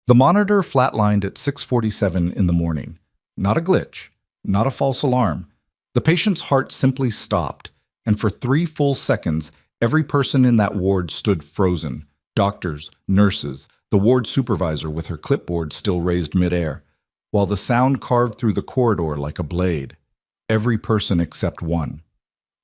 The monitor flatlined at 6:47 in the morning. Not a glitch, not a false alarm. The patient's heart simply stopped, and for 3 full seconds, every person in that ward stood frozen. Doctors, nurses, the ward supervisor with her clipboard still raised midair, while the sound carved through the corridor like a blade. Every person except one.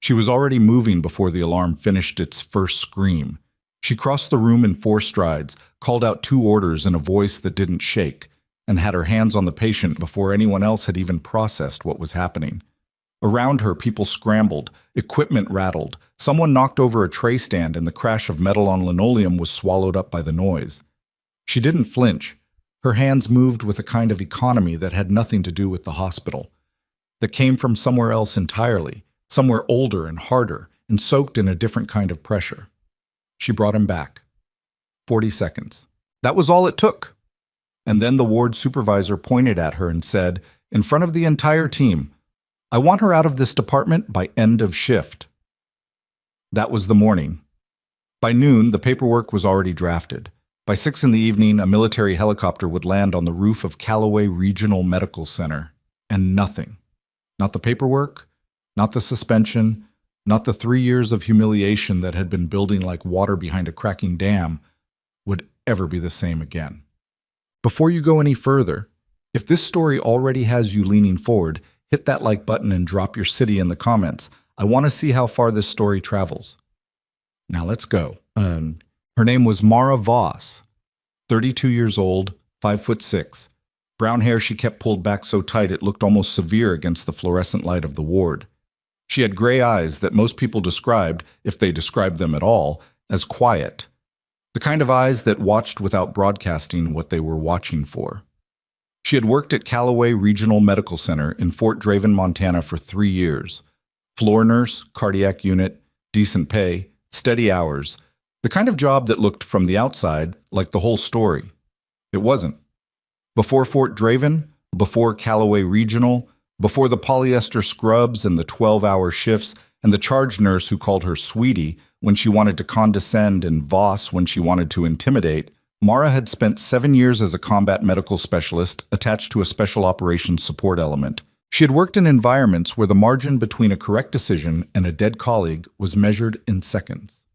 She was already moving before the alarm finished its first scream. She crossed the room in 4 strides, called out 2 orders in a voice that didn't shake, and had her hands on the patient before anyone else had even processed what was happening. Around her, people scrambled, equipment rattled, someone knocked over a tray stand and the crash of metal on linoleum was swallowed up by the noise. She didn't flinch. Her hands moved with a kind of economy that had nothing to do with the hospital, that came from somewhere else entirely, somewhere older and harder, and soaked in a different kind of pressure. She brought him back. 40 seconds. That was all it took. And then the ward supervisor pointed at her and said, in front of the entire team, "I want her out of this department by end of shift." That was the morning. By noon, the paperwork was already drafted. By 6 in the evening, a military helicopter would land on the roof of Callaway Regional Medical Center. And nothing. Not the paperwork, not the suspension, not the 3 years of humiliation that had been building like water behind a cracking dam, would ever be the same again. Before you go any further, if this story already has you leaning forward, hit that like button and drop your city in the comments. I want to see how far this story travels. Now let's go. Her name was Mara Voss, 32 years old, 5'6". Brown hair she kept pulled back so tight it looked almost severe against the fluorescent light of the ward. She had gray eyes that most people described, if they described them at all, as quiet. The kind of eyes that watched without broadcasting what they were watching for. She had worked at Callaway Regional Medical Center in Fort Draven, Montana for 3 years. Floor nurse, cardiac unit, decent pay, steady hours. The kind of job that looked from the outside like the whole story. It wasn't. Before Fort Draven, before Callaway Regional, before the polyester scrubs and the 12-hour shifts and the charge nurse who called her sweetie when she wanted to condescend and Voss when she wanted to intimidate, Mara had spent 7 years as a combat medical specialist attached to a special operations support element. She had worked in environments where the margin between a correct decision and a dead colleague was measured in seconds.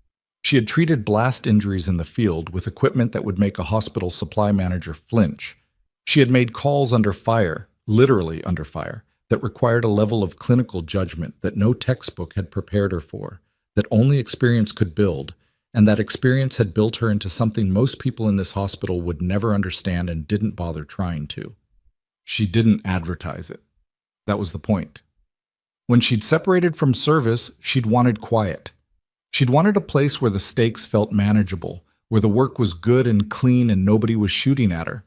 She had treated blast injuries in the field with equipment that would make a hospital supply manager flinch. She had made calls under fire, literally under fire, that required a level of clinical judgment that no textbook had prepared her for, that only experience could build, and that experience had built her into something most people in this hospital would never understand and didn't bother trying to. She didn't advertise it. That was the point. When she'd separated from service, she'd wanted quiet. She'd wanted a place where the stakes felt manageable, where the work was good and clean and nobody was shooting at her.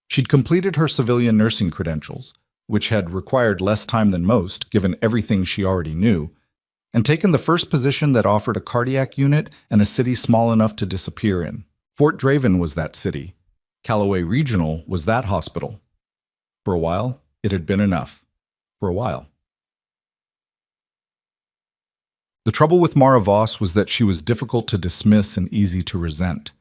She'd completed her civilian nursing credentials, which had required less time than most, given everything she already knew, and taken the first position that offered a cardiac unit and a city small enough to disappear in. Fort Draven was that city. Callaway Regional was that hospital. For a while, it had been enough. For a while. The trouble with Mara Voss was that she was difficult to dismiss and easy to resent.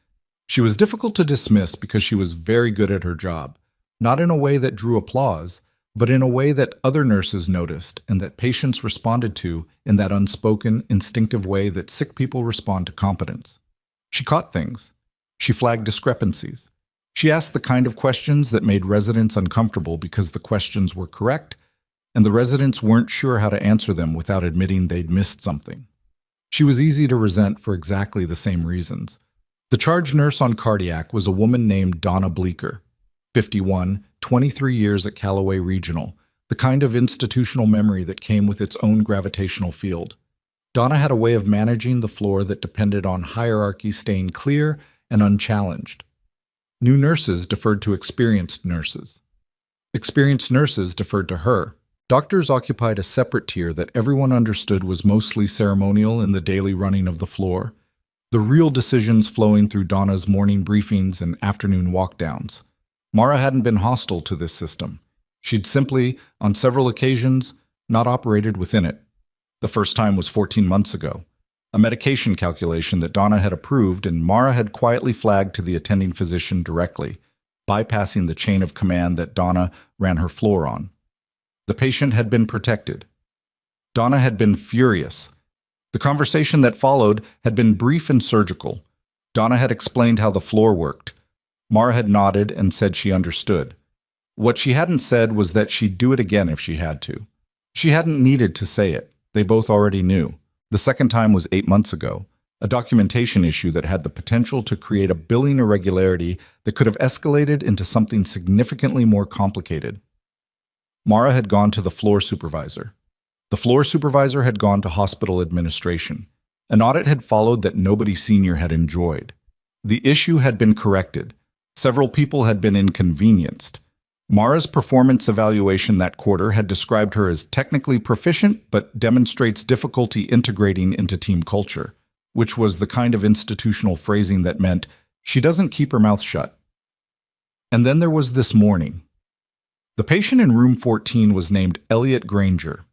She was difficult to dismiss because she was very good at her job, not in a way that drew applause, but in a way that other nurses noticed and that patients responded to in that unspoken, instinctive way that sick people respond to competence. She caught things. She flagged discrepancies. She asked the kind of questions that made residents uncomfortable because the questions were correct, and the residents weren't sure how to answer them without admitting they'd missed something. She was easy to resent for exactly the same reasons. The charge nurse on cardiac was a woman named Donna Bleeker, 51, 23 years at Callaway Regional, the kind of institutional memory that came with its own gravitational field. Donna had a way of managing the floor that depended on hierarchy staying clear and unchallenged. New nurses deferred to experienced nurses. Experienced nurses deferred to her. Doctors occupied a separate tier that everyone understood was mostly ceremonial in the daily running of the floor, the real decisions flowing through Donna's morning briefings and afternoon walkdowns. Mara hadn't been hostile to this system. She'd simply, on several occasions, not operated within it. The first time was 14 months ago. A medication calculation that Donna had approved and Mara had quietly flagged to the attending physician directly. bypassing the chain of command that Donna ran her floor on. The patient had been protected. Donna had been furious. The conversation that followed had been brief and surgical. Donna had explained how the floor worked. Mara had nodded and said she understood. What she hadn't said was that she'd do it again if she had to. She hadn't needed to say it. They both already knew. The second time was 8 months ago, a documentation issue that had the potential to create a billing irregularity that could have escalated into something significantly more complicated. Mara had gone to the floor supervisor. The floor supervisor had gone to hospital administration. An audit had followed that nobody senior had enjoyed. The issue had been corrected. Several people had been inconvenienced. Mara's performance evaluation that quarter had described her as technically proficient but demonstrates difficulty integrating into team culture, which was the kind of institutional phrasing that meant she doesn't keep her mouth shut. And then there was this morning. The patient in room 14 was named Elliot Granger,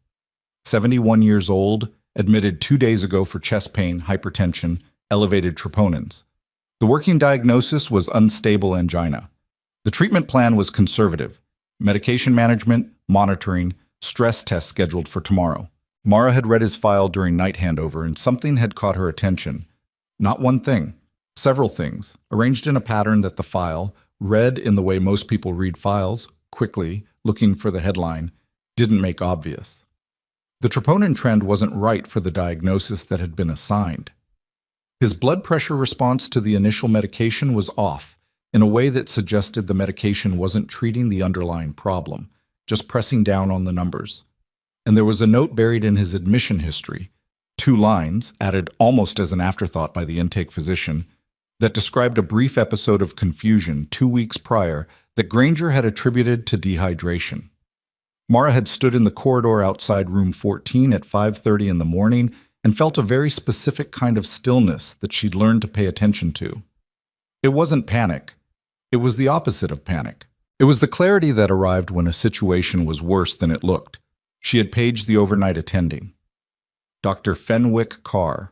71 years old, admitted 2 days ago for chest pain, hypertension, elevated troponins. The working diagnosis was unstable angina. The treatment plan was conservative: medication management, monitoring, stress tests scheduled for tomorrow. Mara had read his file during night handover, and something had caught her attention. Not one thing, several things, arranged in a pattern that the file, read in the way most people read files, quickly, looking for the headline, didn't make obvious. The troponin trend wasn't right for the diagnosis that had been assigned. His blood pressure response to the initial medication was off, in a way that suggested the medication wasn't treating the underlying problem, just pressing down on the numbers. And there was a note buried in his admission history, 2 lines, added almost as an afterthought by the intake physician, that described a brief episode of confusion 2 weeks prior that Granger had attributed to dehydration. Mara had stood in the corridor outside room 14 at 5:30 in the morning and felt a very specific kind of stillness that she'd learned to pay attention to. It wasn't panic. It was the opposite of panic. It was the clarity that arrived when a situation was worse than it looked. She had paged the overnight attending. Dr. Fenwick Carr,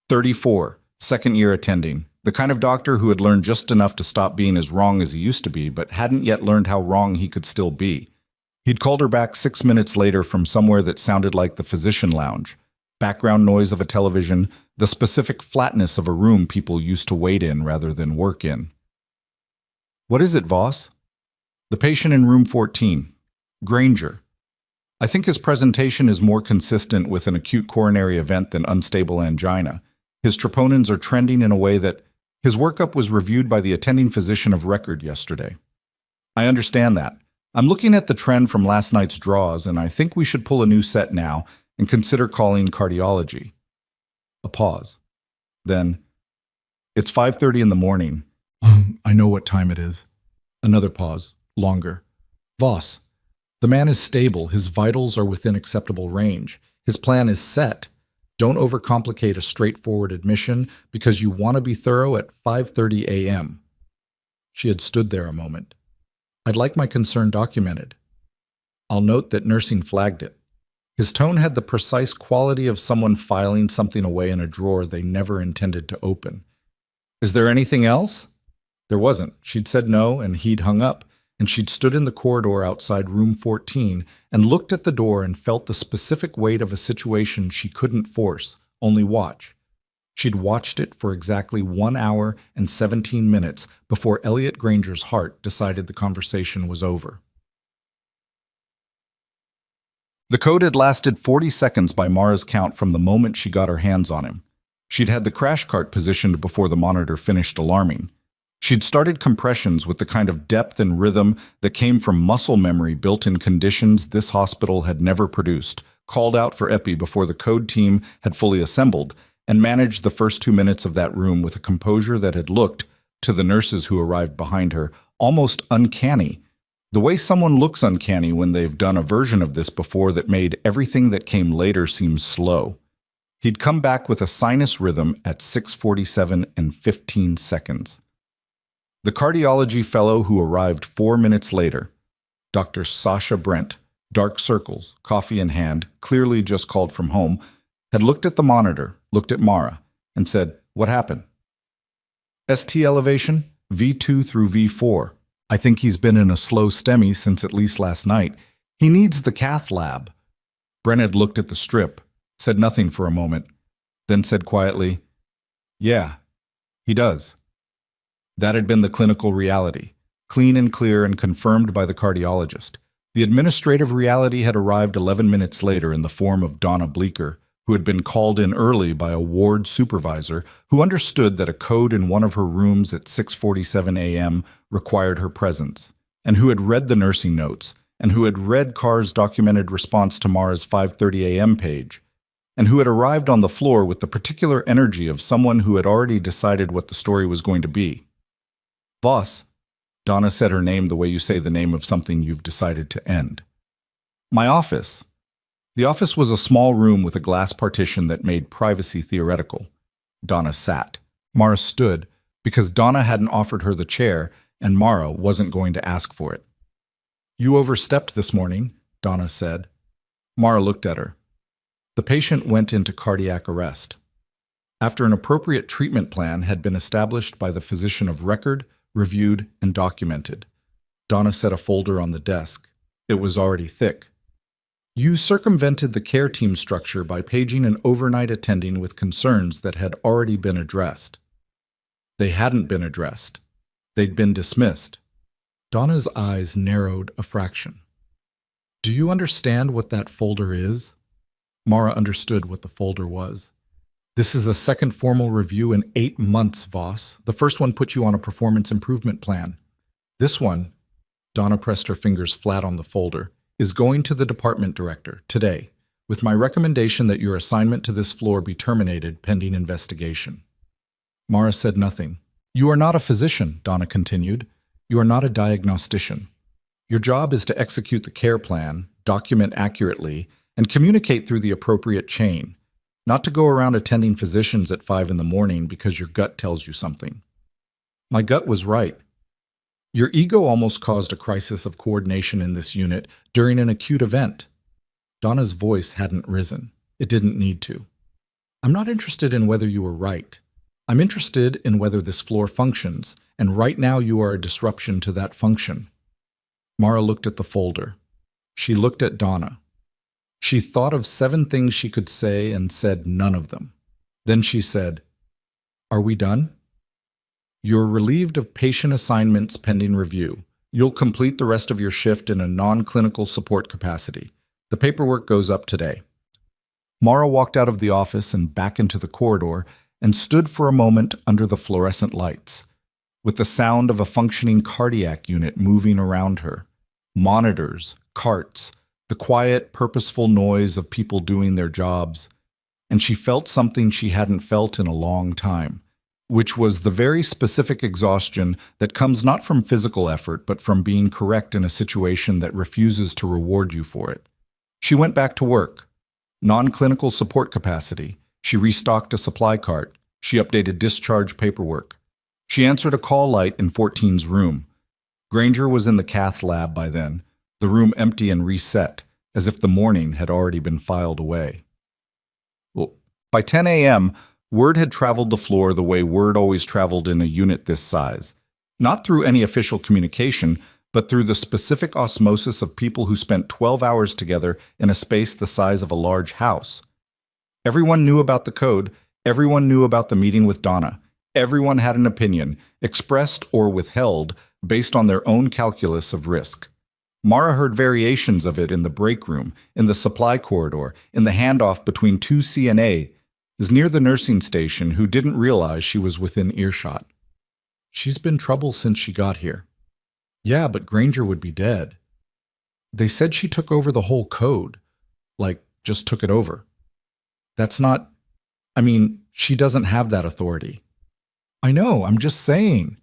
34, second-year attending, the kind of doctor who had learned just enough to stop being as wrong as he used to be, but hadn't yet learned how wrong he could still be. He'd called her back 6 minutes later from somewhere that sounded like the physician lounge. Background noise of a television, the specific flatness of a room people used to wait in rather than work in. "What is it, Voss?" "The patient in room 14. Granger. I think his presentation is more consistent with an acute coronary event than unstable angina. His troponins are trending in a way that his workup was reviewed by the attending physician of record yesterday." "I understand that. I'm looking at the trend from last night's draws, and I think we should pull a new set now and consider calling cardiology." A pause. Then, "It's 5:30 in the morning. I know what time it is." Another pause, longer. "Voss, the man is stable. His vitals are within acceptable range. His plan is set. Don't overcomplicate a straightforward admission because you want to be thorough at 5:30 a.m. She had stood there a moment. "I'd like my concern documented. I'll note that nursing flagged it." His tone had the precise quality of someone filing something away in a drawer they never intended to open. "Is there anything else?" There wasn't. She'd said no, and he'd hung up, and she'd stood in the corridor outside room 14 and looked at the door and felt the specific weight of a situation she couldn't force, only watch. She'd watched it for exactly 1 hour and 17 minutes before Elliot Granger's heart decided the conversation was over. The code had lasted 40 seconds by Mara's count from the moment she got her hands on him. She'd had the crash cart positioned before the monitor finished alarming. She'd started compressions with the kind of depth and rhythm that came from muscle memory built in conditions this hospital had never produced, called out for epi before the code team had fully assembled, and managed the first 2 minutes of that room with a composure that had looked, to the nurses who arrived behind her, almost uncanny. The way someone looks uncanny when they've done a version of this before that made everything that came later seem slow. He'd come back with a sinus rhythm at 6:47 and 15 seconds. The cardiology fellow who arrived 4 minutes later, Dr. Sasha Brent, dark circles, coffee in hand, clearly just called from home, had looked at the monitor, looked at Mara, and said, "What happened?" "ST elevation, V2 through V4. I think he's been in a slow STEMI since at least last night. He needs the cath lab. Brennad looked at the strip, said nothing for a moment, then said quietly, "Yeah, he does." That had been the clinical reality, clean and clear and confirmed by the cardiologist. The administrative reality had arrived 11 minutes later in the form of Donna Bleecker, who had been called in early by a ward supervisor who understood that a code in one of her rooms at 6:47 a.m. required her presence, and who had read the nursing notes, and who had read Carr's documented response to Mara's 5:30 a.m. page, and who had arrived on the floor with the particular energy of someone who had already decided what the story was going to be. "Voss," Donna said her name the way you say the name of something you've decided to end. "My office." The office was a small room with a glass partition that made privacy theoretical. Donna sat. Mara stood, because Donna hadn't offered her the chair, and Mara wasn't going to ask for it. "You overstepped this morning," Donna said. Mara looked at her. The patient went into cardiac arrest. After an appropriate treatment plan had been established by the physician of record, reviewed, and documented. Donna set a folder on the desk. It was already thick. "You circumvented the care team structure by paging an overnight attending with concerns that had already been addressed." They hadn't been addressed. They'd been dismissed. Donna's eyes narrowed a fraction. "Do you understand what that folder is?" Mara understood what the folder was. "This is the second formal review in 8 months, Voss. The first one put you on a performance improvement plan. This one," Donna pressed her fingers flat on the folder, "is going to the department director today, with my recommendation that your assignment to this floor be terminated pending investigation." Mara said nothing. "You are not a physician," Donna continued. "You are not a diagnostician. Your job is to execute the care plan, document accurately, and communicate through the appropriate chain, not to go around attending physicians at 5 in the morning because your gut tells you something." "My gut was right. Your ego almost caused a crisis of coordination in this unit during an acute event." Donna's voice hadn't risen. It didn't need to. "I'm not interested in whether you were right. I'm interested in whether this floor functions, and right now you are a disruption to that function." Mara looked at the folder. She looked at Donna. She thought of 7 things she could say and said none of them. Then she said, "Are we done? You're relieved of patient assignments pending review. You'll complete the rest of your shift in a non-clinical support capacity. The paperwork goes up today." Mara walked out of the office and back into the corridor and stood for a moment under the fluorescent lights, with the sound of a functioning cardiac unit moving around her. Monitors, carts, the quiet, purposeful noise of people doing their jobs, and she felt something she hadn't felt in a long time, which was the very specific exhaustion that comes not from physical effort, but from being correct in a situation that refuses to reward you for it. She went back to work. Non-clinical support capacity. She restocked a supply cart. She updated discharge paperwork. She answered a call light in 14's room. Granger was in the cath lab by then, the room empty and reset, as if the morning had already been filed away. Well, by 10 a.m., word had traveled the floor the way word always traveled in a unit this size. Not through any official communication, but through the specific osmosis of people who spent 12 hours together in a space the size of a large house. Everyone knew about the code. Everyone knew about the meeting with Donna. Everyone had an opinion, expressed or withheld, based on their own calculus of risk. Mara heard variations of it in the break room, in the supply corridor, in the handoff between 2 CNAs near the nursing station who didn't realize she was within earshot. "She's been trouble since she got here." "Yeah, but Granger would be dead." "They said she took over the whole code. Like, just took it over." "That's not... she doesn't have that authority." "I know, I'm just saying."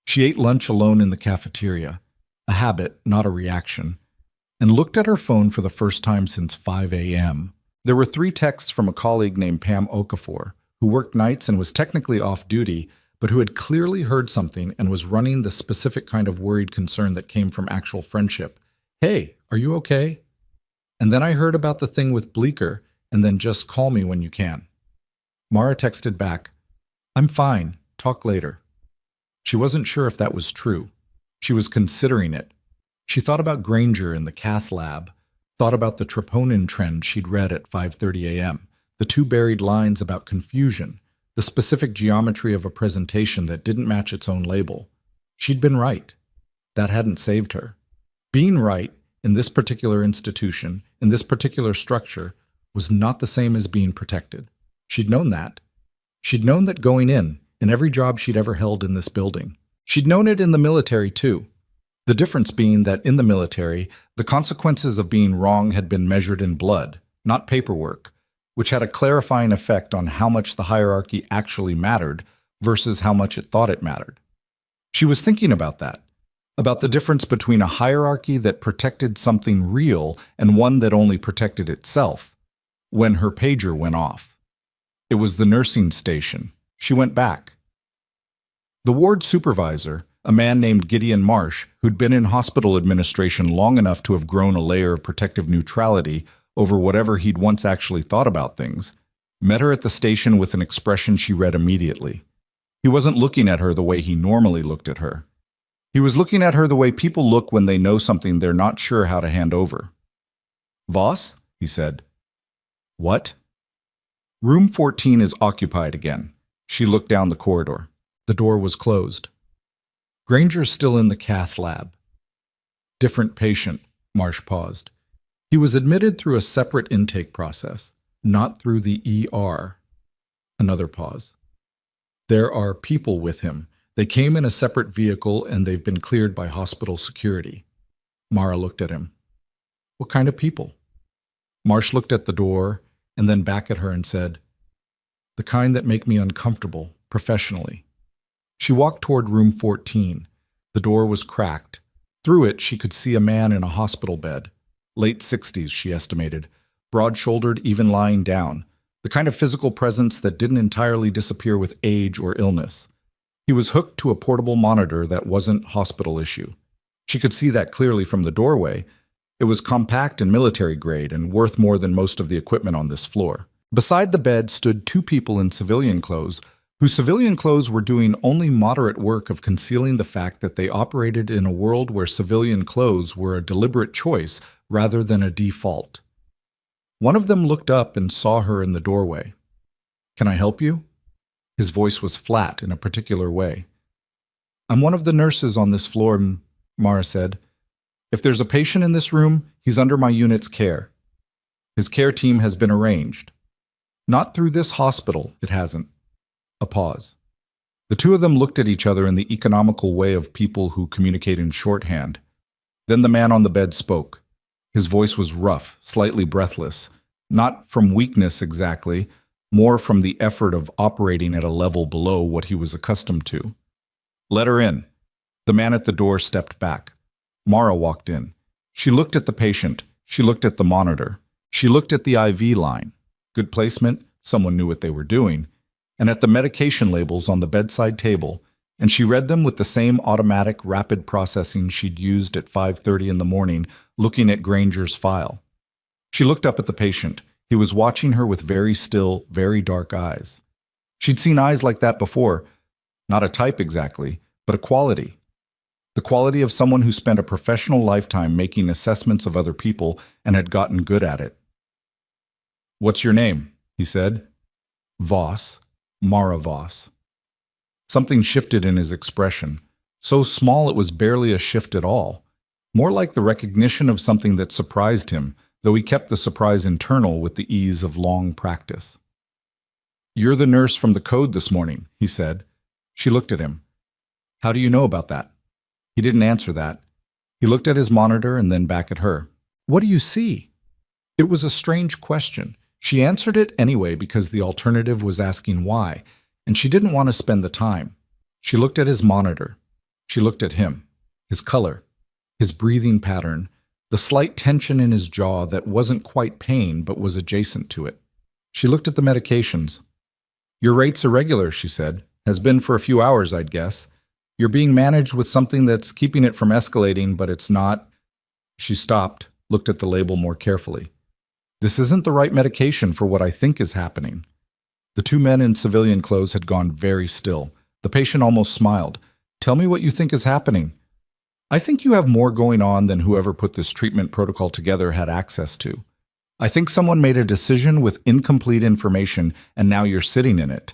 She ate lunch alone in the cafeteria. A habit, not a reaction, and looked at her phone for the first time since 5 a.m. There were 3 texts from a colleague named Pam Okafor, who worked nights and was technically off duty, but who had clearly heard something and was running the specific kind of worried concern that came from actual friendship. "Hey, are you okay?" "And then I heard about the thing with Bleecker, and then just call me when you can." Mara texted back, "I'm fine, talk later." She wasn't sure if that was true. She was considering it. She thought about Granger in the cath lab, thought about the troponin trend she'd read at 5:30 a.m., the two buried lines about confusion, the specific geometry of a presentation that didn't match its own label. She'd been right. That hadn't saved her. Being right in this particular institution, in this particular structure, was not the same as being protected. She'd known that. She'd known that going in every job she'd ever held in this building. She'd known it in the military, too. The difference being that in the military, the consequences of being wrong had been measured in blood, not paperwork, which had a clarifying effect on how much the hierarchy actually mattered versus how much it thought it mattered. She was thinking about that, about the difference between a hierarchy that protected something real and one that only protected itself, when her pager went off. It was the nursing station. She went back. The ward supervisor, a man named Gideon Marsh, who'd been in hospital administration long enough to have grown a layer of protective neutrality over whatever he'd once actually thought about things, met her at the station with an expression she read immediately. He wasn't looking at her the way he normally looked at her. He was looking at her the way people look when they know something they're not sure how to hand over. "Voss?" he said. "What?" "Room 14 is occupied again." She looked down the corridor. The door was closed. "Granger's still in the cath lab." "Different patient," Marsh paused. "He was admitted through a separate intake process, not through the ER." Another pause. "There are people with him. They came in a separate vehicle and they've been cleared by hospital security." Mara looked at him. "What kind of people?" Marsh looked at the door and then back at her and said, "The kind that make me uncomfortable, professionally." She walked toward room 14. The door was cracked. Through it, she could see a man in a hospital bed. Late 60s, she estimated. Broad-shouldered, even lying down. The kind of physical presence that didn't entirely disappear with age or illness. He was hooked to a portable monitor that wasn't hospital issue. She could see that clearly from the doorway. It was compact and military grade and worth more than most of the equipment on this floor. Beside the bed stood two people in civilian clothes, whose civilian clothes were doing only moderate work of concealing the fact that they operated in a world where civilian clothes were a deliberate choice rather than a default. One of them looked up and saw her in the doorway. "Can I help you?" His voice was flat in a particular way. "I'm one of the nurses on this floor," Mara said. "If there's a patient in this room, he's under my unit's care. His care team has been arranged. Not through this hospital, it hasn't." A pause. The two of them looked at each other in the economical way of people who communicate in shorthand. Then the man on the bed spoke. His voice was rough, slightly breathless, not from weakness exactly, more from the effort of operating at a level below what he was accustomed to. "Let her in." The man at the door stepped back. Mara walked in. She looked at the patient. She looked at the monitor. She looked at the IV line. Good placement, someone knew what they were doing, and at the medication labels on the bedside table, and she read them with the same automatic, rapid processing she'd used at 5:30 in the morning, looking at Granger's file. She looked up at the patient. He was watching her with very still, very dark eyes. She'd seen eyes like that before. Not a type exactly, but a quality. The quality of someone who spent a professional lifetime making assessments of other people and had gotten good at it. "What's your name?" he said. "Voss. Mara Voss." Something shifted in his expression, so small it was barely a shift at all, more like the recognition of something that surprised him, though he kept the surprise internal with the ease of long practice. "You're the nurse from the code this morning," he said. She looked at him. "How do you know about that?" He didn't answer that. He looked at his monitor and then back at her. "What do you see?" It was a strange question. She answered it anyway because the alternative was asking why, and she didn't want to spend the time. She looked at his monitor. She looked at him, his color, his breathing pattern, the slight tension in his jaw that wasn't quite pain but was adjacent to it. She looked at the medications. "Your rate's irregular," she said. "Has been for a few hours, I'd guess. You're being managed with something that's keeping it from escalating, but it's not." She stopped, looked at the label more carefully. "This isn't the right medication for what I think is happening." The two men in civilian clothes had gone very still. The patient almost smiled. "Tell me what you think is happening." I think you have more going on than whoever put this treatment protocol together had access to. I think someone made a decision with incomplete information, and now you're sitting in it."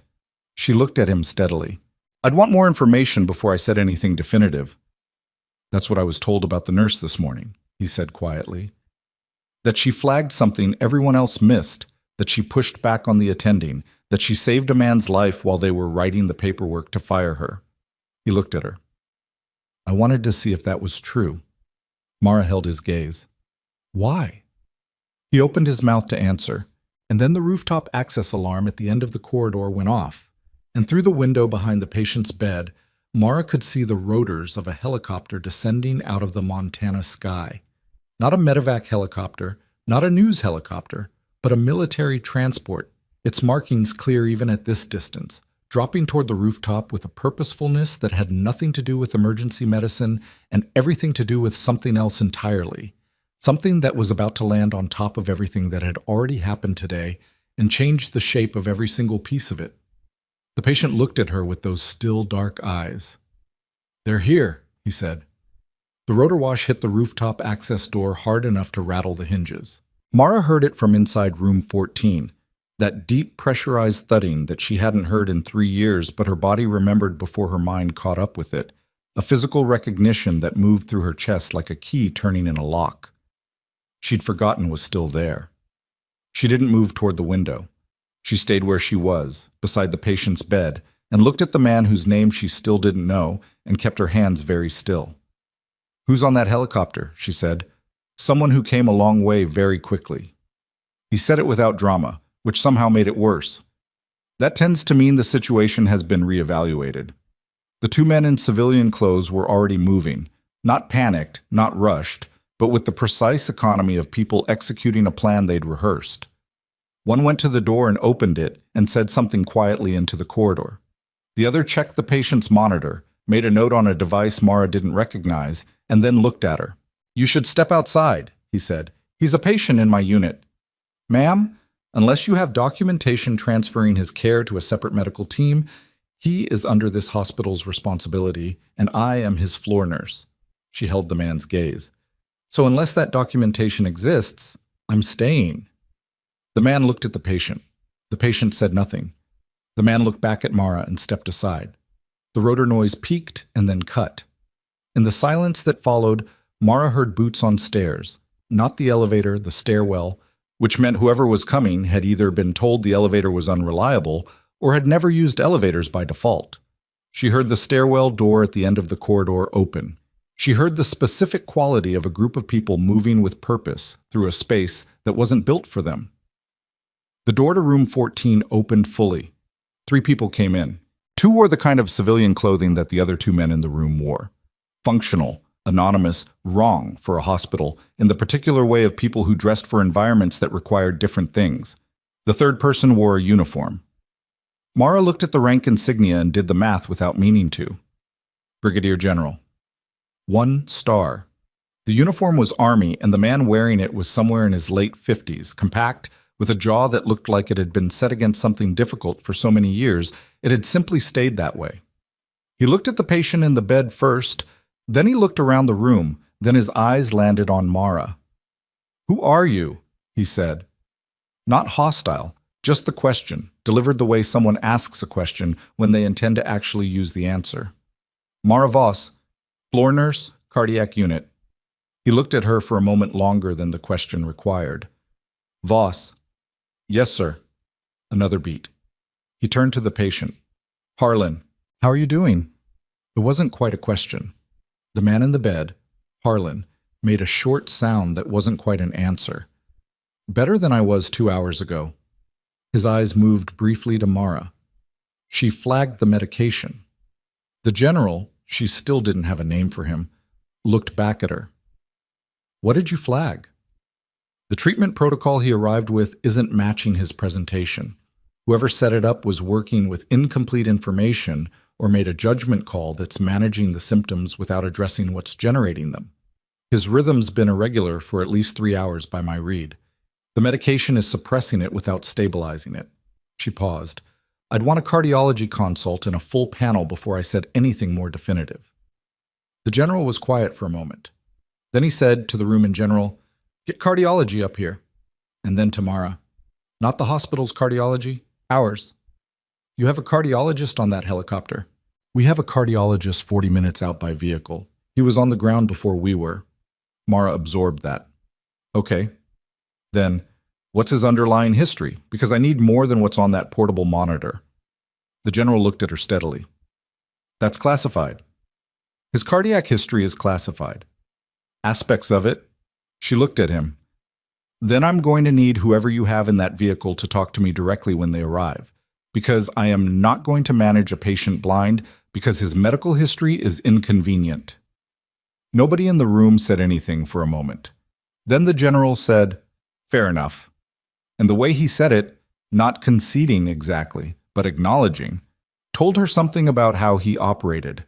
She looked at him steadily. "I'd want more information before I said anything definitive." "That's what I was told about the nurse this morning," he said quietly. "That she flagged something everyone else missed, that she pushed back on the attending, that she saved a man's life while they were writing the paperwork to fire her." He looked at her. "I wanted to see if that was true." Mara held his gaze. "Why?" He opened his mouth to answer, and then the rooftop access alarm at the end of the corridor went off, and through the window behind the patient's bed, Mara could see the rotors of a helicopter descending out of the Montana sky. Not a medevac helicopter, not a news helicopter, but a military transport, its markings clear even at this distance, dropping toward the rooftop with a purposefulness that had nothing to do with emergency medicine and everything to do with something else entirely. Something that was about to land on top of everything that had already happened today and change the shape of every single piece of it. The patient looked at her with those still dark eyes. "They're here," he said. The rotor wash hit the rooftop access door hard enough to rattle the hinges. Mara heard it from inside room 14, that deep pressurized thudding that she hadn't heard in 3 years, but her body remembered before her mind caught up with it, a physical recognition that moved through her chest like a key turning in a lock. She'd forgotten was still there. She didn't move toward the window. She stayed where she was, beside the patient's bed, and looked at the man whose name she still didn't know and kept her hands very still. "Who's on that helicopter?" she said. "Someone who came a long way very quickly." He said it without drama, which somehow made it worse. That tends to mean the situation has been reevaluated. The 2 men in civilian clothes were already moving, not panicked, not rushed, but with the precise economy of people executing a plan they'd rehearsed. One went to the door and opened it and said something quietly into the corridor. The other checked the patient's monitor, made a note on a device Mara didn't recognize, and then looked at her. "You should step outside," he said. "He's a patient in my unit." "Ma'am, unless you have documentation transferring his care to a separate medical team, he is under this hospital's responsibility, and I am his floor nurse." She held the man's gaze. "So unless that documentation exists, I'm staying." The man looked at the patient. The patient said nothing. The man looked back at Mara and stepped aside. The rotor noise peaked and then cut. In the silence that followed, Mara heard boots on stairs, not the elevator, the stairwell, which meant whoever was coming had either been told the elevator was unreliable or had never used elevators by default. She heard the stairwell door at the end of the corridor open. She heard the specific quality of a group of people moving with purpose through a space that wasn't built for them. The door to room 14 opened fully. 3 people came in. 2 wore the kind of civilian clothing that the other 2 men in the room wore. Functional, anonymous, wrong for a hospital, in the particular way of people who dressed for environments that required different things. The third person wore a uniform. Mara looked at the rank insignia and did the math without meaning to. Brigadier General. 1 star. The uniform was Army, and the man wearing it was somewhere in his late 50s, compact, with a jaw that looked like it had been set against something difficult for so many years, it had simply stayed that way. He looked at the patient in the bed first, then he looked around the room, then his eyes landed on Mara. "Who are you?" he said. Not hostile, just the question, delivered the way someone asks a question when they intend to actually use the answer. "Mara Voss, floor nurse, cardiac unit." He looked at her for a moment longer than the question required. "Voss." "Yes, sir." Another beat. He turned to the patient. "Harlan, how are you doing?" It wasn't quite a question. The man in the bed, Harlan, made a short sound that wasn't quite an answer. "Better than I was 2 hours ago." His eyes moved briefly to Mara. She flagged the medication. The general, she still didn't have a name for him, looked back at her. "What did you flag?" The treatment protocol he arrived with isn't matching his presentation. Whoever set it up was working with incomplete information or made a judgment call that's managing the symptoms without addressing what's generating them. His rhythm's been irregular for at least 3 hours by my read. The medication is suppressing it without stabilizing it. She paused. I'd want a cardiology consult and a full panel before I said anything more definitive. The general was quiet for a moment. Then he said to the room in general, "Get cardiology up here." And then to Mara, "Not the hospital's cardiology, ours. You have a cardiologist on that helicopter." "We have a cardiologist 40 minutes out by vehicle. He was on the ground before we were." Mara absorbed that. "Okay. Then, what's his underlying history? Because I need more than what's on that portable monitor." The general looked at her steadily. "That's classified. His cardiac history is classified. Aspects of it." She looked at him. "Then I'm going to need whoever you have in that vehicle to talk to me directly when they arrive, because I am not going to manage a patient blind because his medical history is inconvenient." Nobody in the room said anything for a moment. Then the general said, "Fair enough." And the way he said it, not conceding exactly, but acknowledging, told her something about how he operated.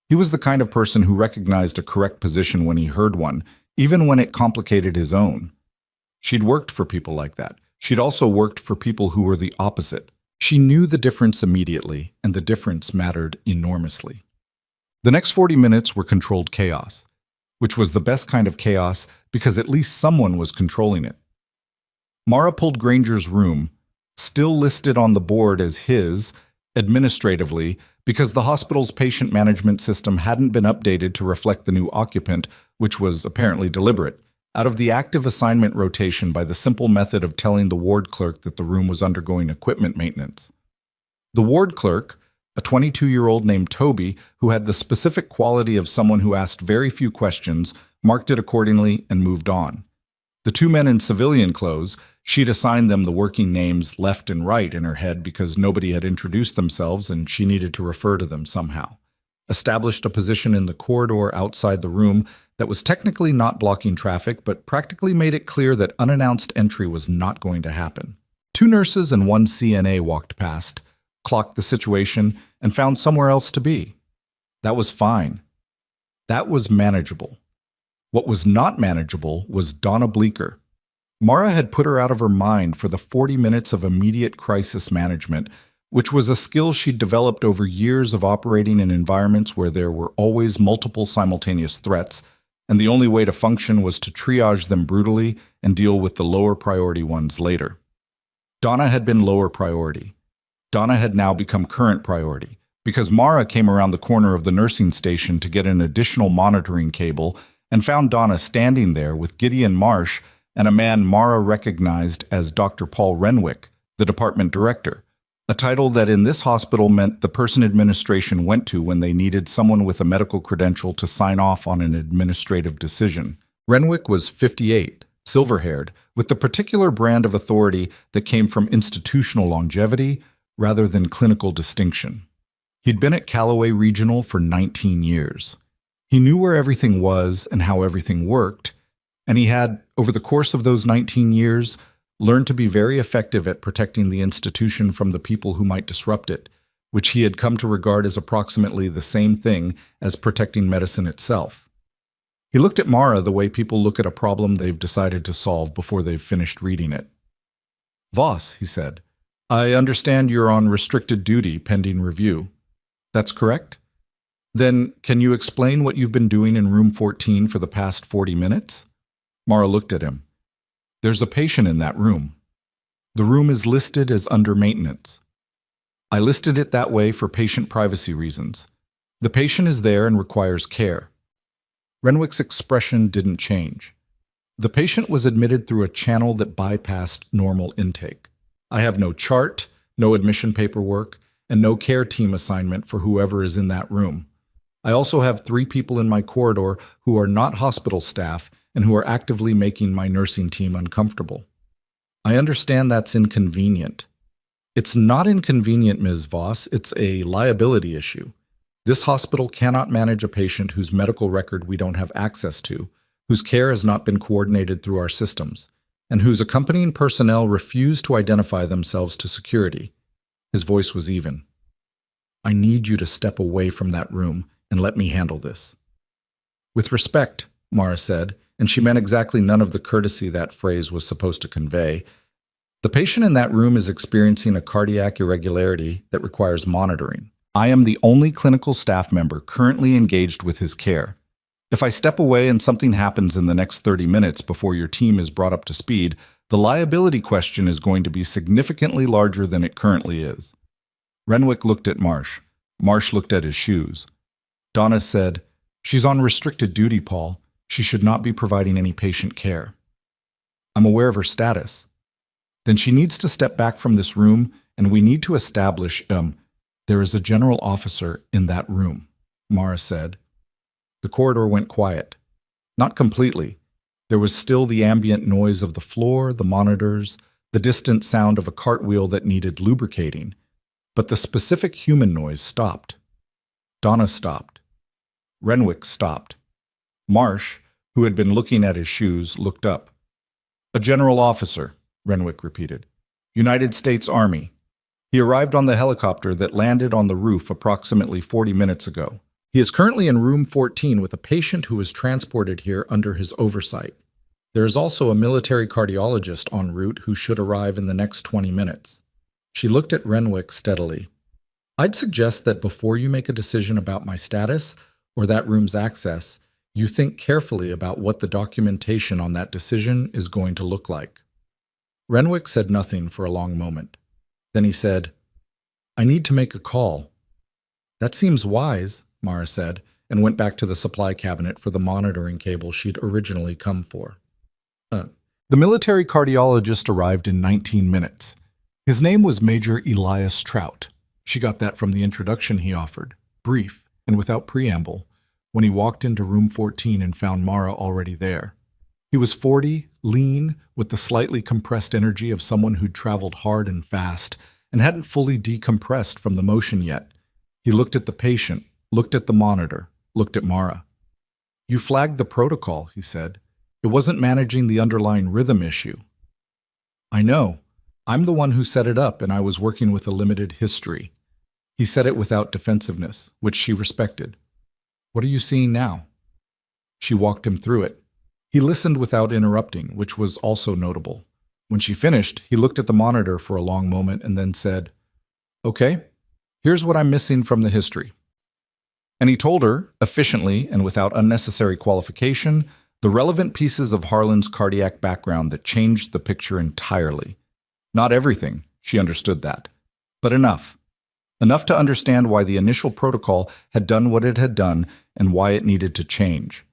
He was the kind of person who recognized a correct position when he heard one, even when it complicated his own. She'd worked for people like that. She'd also worked for people who were the opposite. She knew the difference immediately, and the difference mattered enormously. The next 40 minutes were controlled chaos, which was the best kind of chaos because at least someone was controlling it. Mara pulled Granger's room, still listed on the board as his, administratively, because the hospital's patient management system hadn't been updated to reflect the new occupant, which was apparently deliberate, out of the active assignment rotation by the simple method of telling the ward clerk that the room was undergoing equipment maintenance. The ward clerk, a 22-year-old named Toby, who had the specific quality of someone who asked very few questions, marked it accordingly and moved on. The two men in civilian clothes, she'd assigned them the working names left and right in her head because nobody had introduced themselves and she needed to refer to them somehow. Established a position in the corridor outside the room that was technically not blocking traffic, but practically made it clear that unannounced entry was not going to happen. Two nurses and one CNA walked past, clocked the situation, and found somewhere else to be. That was fine. That was manageable. What was not manageable was Donna Bleecker. Mara had put her out of her mind for the 40 minutes of immediate crisis management, which was a skill she'd developed over years of operating in environments where there were always multiple simultaneous threats, and the only way to function was to triage them brutally and deal with the lower priority ones later. Donna had been lower priority. Donna had now become current priority, because Mara came around the corner of the nursing station to get an additional monitoring cable and found Donna standing there with Gideon Marsh and a man Mara recognized as Dr. Paul Renwick, the department director, a title that in this hospital meant the person administration went to when they needed someone with a medical credential to sign off on an administrative decision. Renwick was 58, silver-haired, with the particular brand of authority that came from institutional longevity rather than clinical distinction. He'd been at Callaway Regional for 19 years. He knew where everything was and how everything worked, and he had, over the course of those 19 years, learned to be very effective at protecting the institution from the people who might disrupt it, which he had come to regard as approximately the same thing as protecting medicine itself. He looked at Mara the way people look at a problem they've decided to solve before they've finished reading it. "Voss," he said, "I understand you're on restricted duty pending review. That's correct? Then can you explain what you've been doing in room 14 for the past 40 minutes? Mara looked at him. "There's a patient in that room. The room is listed as under maintenance. I listed it that way for patient privacy reasons. The patient is there and requires care." Renwick's expression didn't change. "The patient was admitted through a channel that bypassed normal intake. I have no chart, no admission paperwork, and no care team assignment for whoever is in that room. I also have 3 people in my corridor who are not hospital staff and who are actively making my nursing team uncomfortable. I understand that's inconvenient." "It's not inconvenient, Ms. Voss. It's a liability issue. This hospital cannot manage a patient whose medical record we don't have access to, whose care has not been coordinated through our systems, and whose accompanying personnel refuse to identify themselves to security." His voice was even. "I need you to step away from that room and let me handle this." "With respect," Mara said, and she meant exactly none of the courtesy that phrase was supposed to convey. "The patient in that room is experiencing a cardiac irregularity that requires monitoring. I am the only clinical staff member currently engaged with his care. If I step away and something happens in the next 30 minutes before your team is brought up to speed, the liability question is going to be significantly larger than it currently is. Renwick looked at Marsh. Marsh looked at his shoes. Donna said, "She's on restricted duty, Paul. She should not be providing any patient care." "I'm aware of her status." "Then she needs to step back from this room, and we need to establish, there is a general officer in that room," Mara said. The corridor went quiet. Not completely. There was still the ambient noise of the floor, the monitors, the distant sound of a cartwheel that needed lubricating. But the specific human noise stopped. Donna stopped. Renwick stopped. Marsh, who had been looking at his shoes, looked up. "A general officer," Renwick repeated. "United States Army. He arrived on the helicopter that landed on the roof approximately 40 minutes ago. He is currently in room 14 with a patient who was transported here under his oversight. There is also a military cardiologist en route who should arrive in the next 20 minutes. She looked at Renwick steadily. "I'd suggest that before you make a decision about my status or that room's access, you think carefully about what the documentation on that decision is going to look like." Renwick said nothing for a long moment. Then he said, "I need to make a call." "That seems wise," Mara said, and went back to the supply cabinet for the monitoring cable she'd originally come for. The military cardiologist arrived in 19 minutes. His name was Major Elias Trout. She got that from the introduction he offered, brief and without preamble, when he walked into room 14 and found Mara already there. He was 40, lean, with the slightly compressed energy of someone who'd traveled hard and fast and hadn't fully decompressed from the motion yet. He looked at the patient, looked at the monitor, looked at Mara. "You flagged the protocol," he said. "It wasn't managing the underlying rhythm issue." "I know. I'm the one who set it up, and I was working with a limited history." He said it without defensiveness, which she respected. "What are you seeing now?" She walked him through it. He listened without interrupting, which was also notable. When she finished, he looked at the monitor for a long moment and then said, "Okay, here's what I'm missing from the history." And he told her, efficiently and without unnecessary qualification, the relevant pieces of Harlan's cardiac background that changed the picture entirely. Not everything, she understood that, but enough. Enough to understand why the initial protocol had done what it had done and why it needed to change.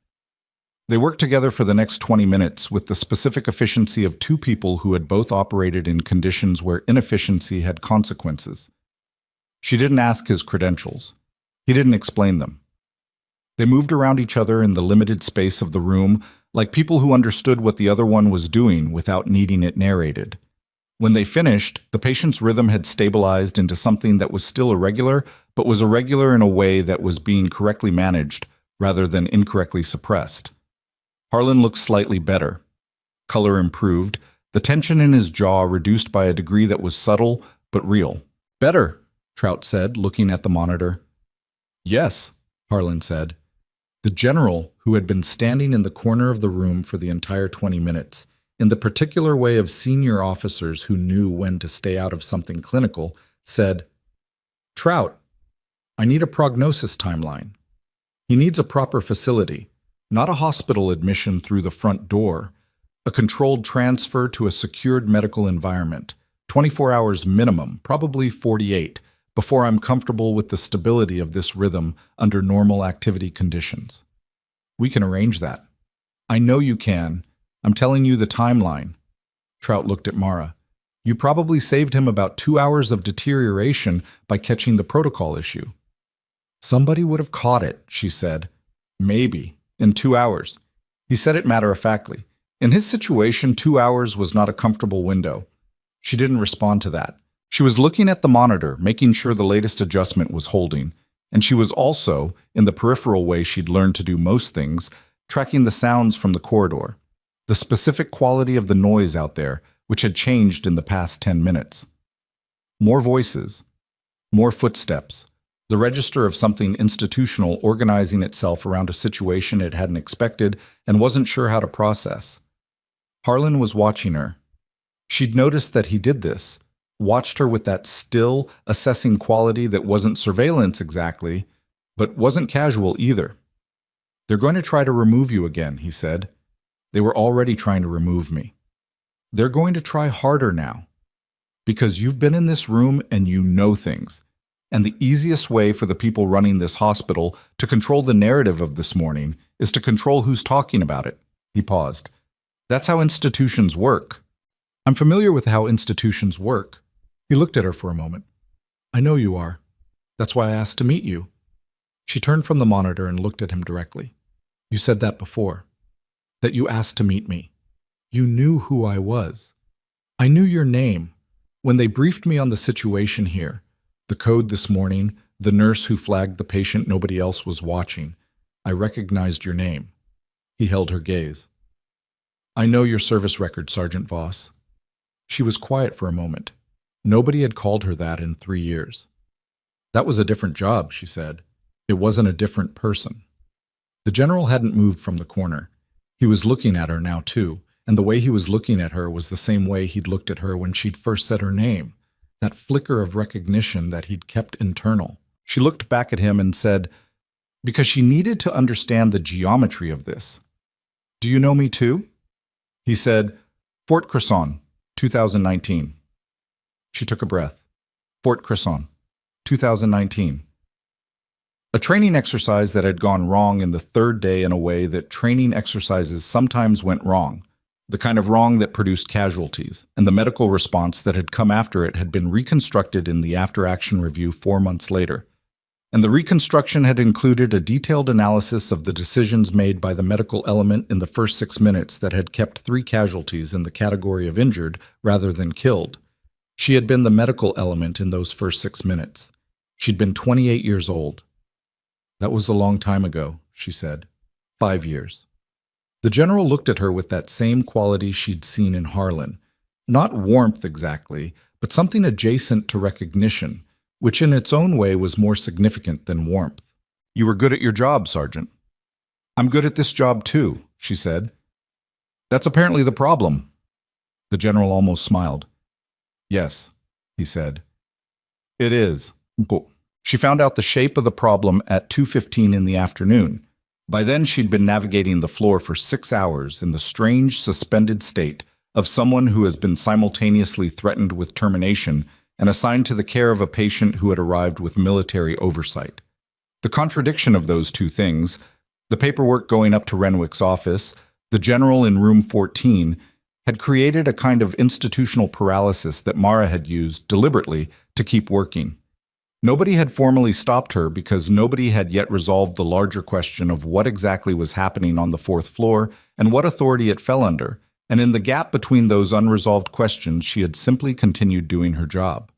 They worked together for the next 20 minutes with the specific efficiency of two people who had both operated in conditions where inefficiency had consequences. She didn't ask his credentials. He didn't explain them. They moved around each other in the limited space of the room like people who understood what the other one was doing without needing it narrated. When they finished, the patient's rhythm had stabilized into something that was still irregular, but was irregular in a way that was being correctly managed rather than incorrectly suppressed. Harlan looked slightly better. Color improved, the tension in his jaw reduced by a degree that was subtle but real. "Better," Trout said, looking at the monitor. "Yes," Harlan said. The general, who had been standing in the corner of the room for the entire 20 minutes, in the particular way of senior officers who knew when to stay out of something clinical, said, "Trout, I need a prognosis timeline. He needs a proper facility, not a hospital admission through the front door, a controlled transfer to a secured medical environment, 24 hours minimum, probably 48, before I'm comfortable with the stability of this rhythm under normal activity conditions." "We can arrange that." "I know you can. I'm telling you the timeline." Trout looked at Mara. "You probably saved him about 2 hours of deterioration by catching the protocol issue." "Somebody would have caught it," she said. "Maybe. In 2 hours." He said it matter-of-factly. In his situation, 2 hours was not a comfortable window. She didn't respond to that. She was looking at the monitor, making sure the latest adjustment was holding, and she was also, in the peripheral way she'd learned to do most things, tracking the sounds from the corridor, the specific quality of the noise out there, which had changed in the past 10 minutes. More voices, more footsteps, the register of something institutional organizing itself around a situation it hadn't expected and wasn't sure how to process. Harlan was watching her. She'd noticed that he did this, watched her with that still, assessing quality that wasn't surveillance exactly, but wasn't casual either. They're going to try to remove you again, he said. They were already trying to remove me. They're going to try harder now. Because you've been in this room and you know things. And the easiest way for the people running this hospital to control the narrative of this morning is to control who's talking about it. He paused. That's how institutions work. I'm familiar with how institutions work. He looked at her for a moment. I know you are. That's why I asked to meet you. She turned from the monitor and looked at him directly. You said that before. That you asked to meet me. You knew who I was. I knew your name. When they briefed me on the situation here, the code this morning, the nurse who flagged the patient nobody else was watching, I recognized your name. He held her gaze. I know your service record, Sergeant Voss. She was quiet for a moment. Nobody had called her that in 3 years. That was a different job, she said. It wasn't a different person. The general hadn't moved from the corner. He was looking at her now, too, and the way he was looking at her was the same way he'd looked at her when she'd first said her name, that flicker of recognition that he'd kept internal. She looked back at him and said, because she needed to understand the geometry of this. Do you know me too? He said, Fort Cresson, 2019. She took a breath. Fort Cresson, 2019. A training exercise that had gone wrong in the third day in a way that training exercises sometimes went wrong, the kind of wrong that produced casualties, and the medical response that had come after it had been reconstructed in the after-action review 4 months later. And the reconstruction had included a detailed analysis of the decisions made by the medical element in the first 6 minutes that had kept 3 casualties in the category of injured rather than killed. She had been the medical element in those first 6 minutes. She'd been 28 years old. That was a long time ago, she said. 5 years. The general looked at her with that same quality she'd seen in Harlan. Not warmth exactly, but something adjacent to recognition, which in its own way was more significant than warmth. You were good at your job, Sergeant. I'm good at this job too, she said. That's apparently the problem. The general almost smiled. Yes, he said. It is. She found out the shape of the problem at 2:15 in the afternoon. By then, she'd been navigating the floor for 6 hours in the strange, suspended state of someone who has been simultaneously threatened with termination and assigned to the care of a patient who had arrived with military oversight. The contradiction of those two things, the paperwork going up to Renwick's office, the general in room 14, had created a kind of institutional paralysis that Mara had used deliberately to keep working. Nobody had formally stopped her because nobody had yet resolved the larger question of what exactly was happening on the 4th floor and what authority it fell under, and in the gap between those unresolved questions she had simply continued doing her job.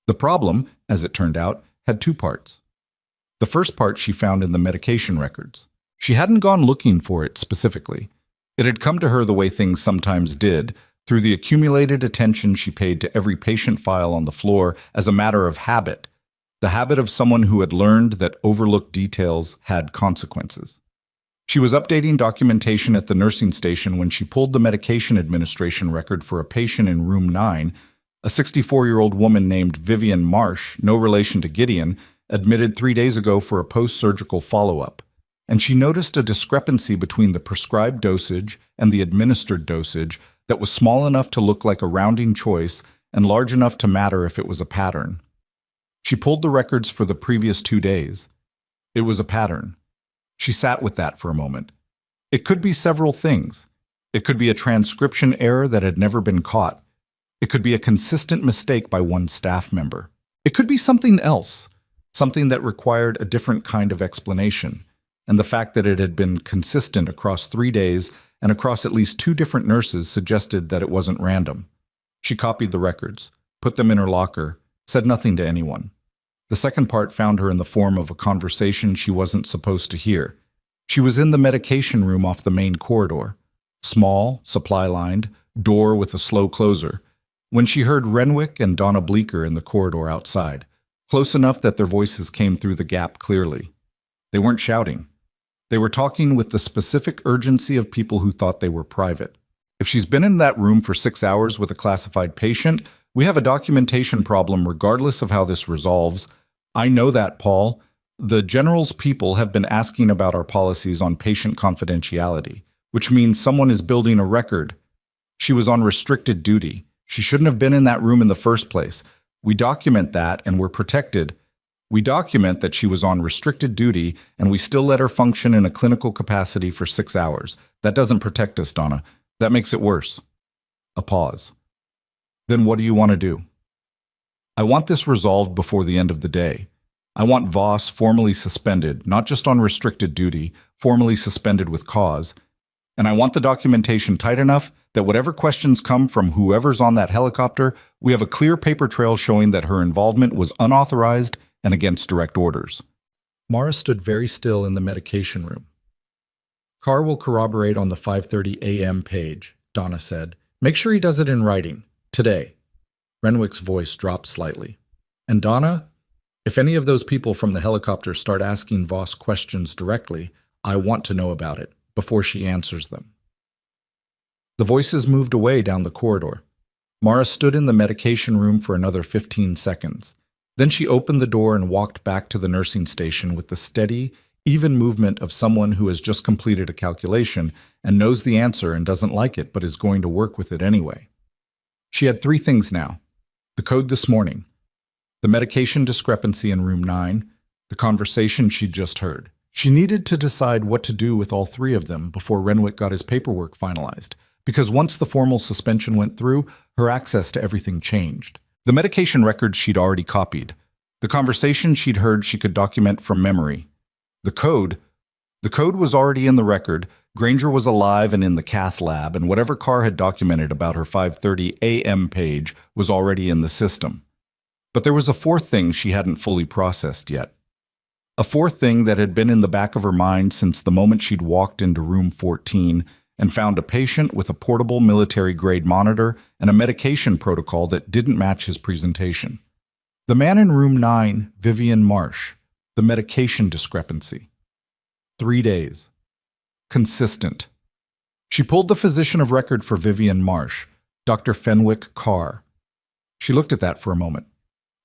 The problem, as it turned out, had 2 parts. The first part she found in the medication records. She hadn't gone looking for it specifically. It had come to her the way things sometimes did, through the accumulated attention she paid to every patient file on the floor as a matter of habit, the habit of someone who had learned that overlooked details had consequences. She was updating documentation at the nursing station when she pulled the medication administration record for a patient in room 9, a 64-year-old woman named Vivian Marsh, no relation to Gideon, admitted 3 days ago for a post-surgical follow-up. And she noticed a discrepancy between the prescribed dosage and the administered dosage that was small enough to look like a rounding choice and large enough to matter if it was a pattern. She pulled the records for the previous 2 days. It was a pattern. She sat with that for a moment. It could be several things. It could be a transcription error that had never been caught. It could be a consistent mistake by one staff member. It could be something else, something that required a different kind of explanation. And the fact that it had been consistent across 3 days and across at least 2 different nurses suggested that it wasn't random. She copied the records, put them in her locker, said nothing to anyone. The second part found her in the form of a conversation she wasn't supposed to hear. She was in the medication room off the main corridor. Small, supply-lined, door with a slow closer, when she heard Renwick and Donna Bleecker in the corridor outside, close enough that their voices came through the gap clearly. They weren't shouting. They were talking with the specific urgency of people who thought they were private. If she's been in that room for 6 hours with a classified patient, we have a documentation problem regardless of how this resolves. I know that, Paul. The general's people have been asking about our policies on patient confidentiality, which means someone is building a record. She was on restricted duty. She shouldn't have been in that room in the first place. We document that and we're protected. We document that she was on restricted duty and we still let her function in a clinical capacity for 6 hours. That doesn't protect us, Donna. That makes it worse. A pause. Then what do you want to do? I want this resolved before the end of the day. I want Voss formally suspended, not just on restricted duty, formally suspended with cause. And I want the documentation tight enough that whatever questions come from whoever's on that helicopter, we have a clear paper trail showing that her involvement was unauthorized and against direct orders. Mara stood very still in the medication room. Carr will corroborate on the 5:30 a.m. page, Donna said. Make sure he does it in writing. Today. Renwick's voice dropped slightly. And Donna, if any of those people from the helicopter start asking Voss questions directly, I want to know about it before she answers them. The voices moved away down the corridor. Mara stood in the medication room for another 15 seconds. Then she opened the door and walked back to the nursing station with the steady, even movement of someone who has just completed a calculation and knows the answer and doesn't like it but is going to work with it anyway. She had 3 things now. The code this morning, the medication discrepancy in room 9, the conversation she'd just heard. She needed to decide what to do with all 3 of them before Renwick got his paperwork finalized, because once the formal suspension went through, her access to everything changed. The medication records she'd already copied. The conversation she'd heard she could document from memory. The code was already in the record. Granger was alive and in the cath lab, and whatever Carr had documented about her 5:30 a.m. page was already in the system. But there was a 4th thing she hadn't fully processed yet. A 4th thing that had been in the back of her mind since the moment she'd walked into room 14 and found a patient with a portable military-grade monitor and a medication protocol that didn't match his presentation. The man in room 9, Vivian Marsh, the medication discrepancy. 3 days. Consistent. She pulled the physician of record for Vivian Marsh, Dr. Fenwick Carr. She looked at that for a moment.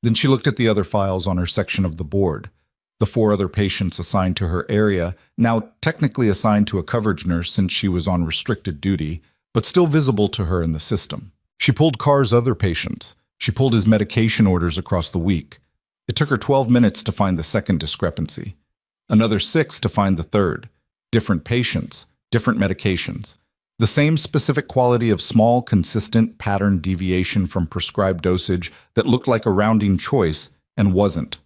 Then she looked at the other files on her section of the board, the 4 other patients assigned to her area, now technically assigned to a coverage nurse since she was on restricted duty, but still visible to her in the system. She pulled Carr's other patients. She pulled his medication orders across the week. It took her 12 minutes to find the 2nd discrepancy. Another 6 to find the 3rd. Different patients, different medications. The same specific quality of small, consistent pattern deviation from prescribed dosage that looked like a rounding choice and wasn't.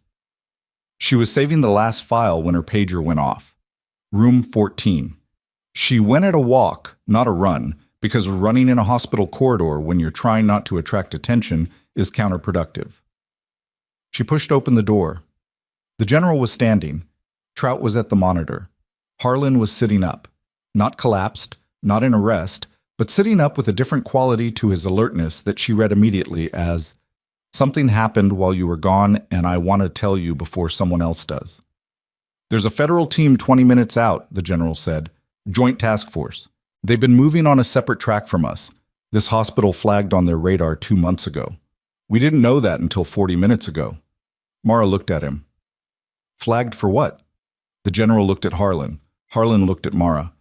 She was saving the last file when her pager went off. Room 14. She went at a walk, not a run, because running in a hospital corridor when you're trying not to attract attention is counterproductive. She pushed open the door. The general was standing. Trout was at the monitor. Harlan was sitting up, not collapsed, not in arrest, but sitting up with a different quality to his alertness that she read immediately as, "Something happened while you were gone, and I want to tell you before someone else does." "There's a federal team 20 minutes out," the general said. "Joint task force. They've been moving on a separate track from us. This hospital flagged on their radar 2 months ago. We didn't know that until 40 minutes ago." Mara looked at him. "Flagged for what?" The general looked at Harlan. Harlan looked at Mara.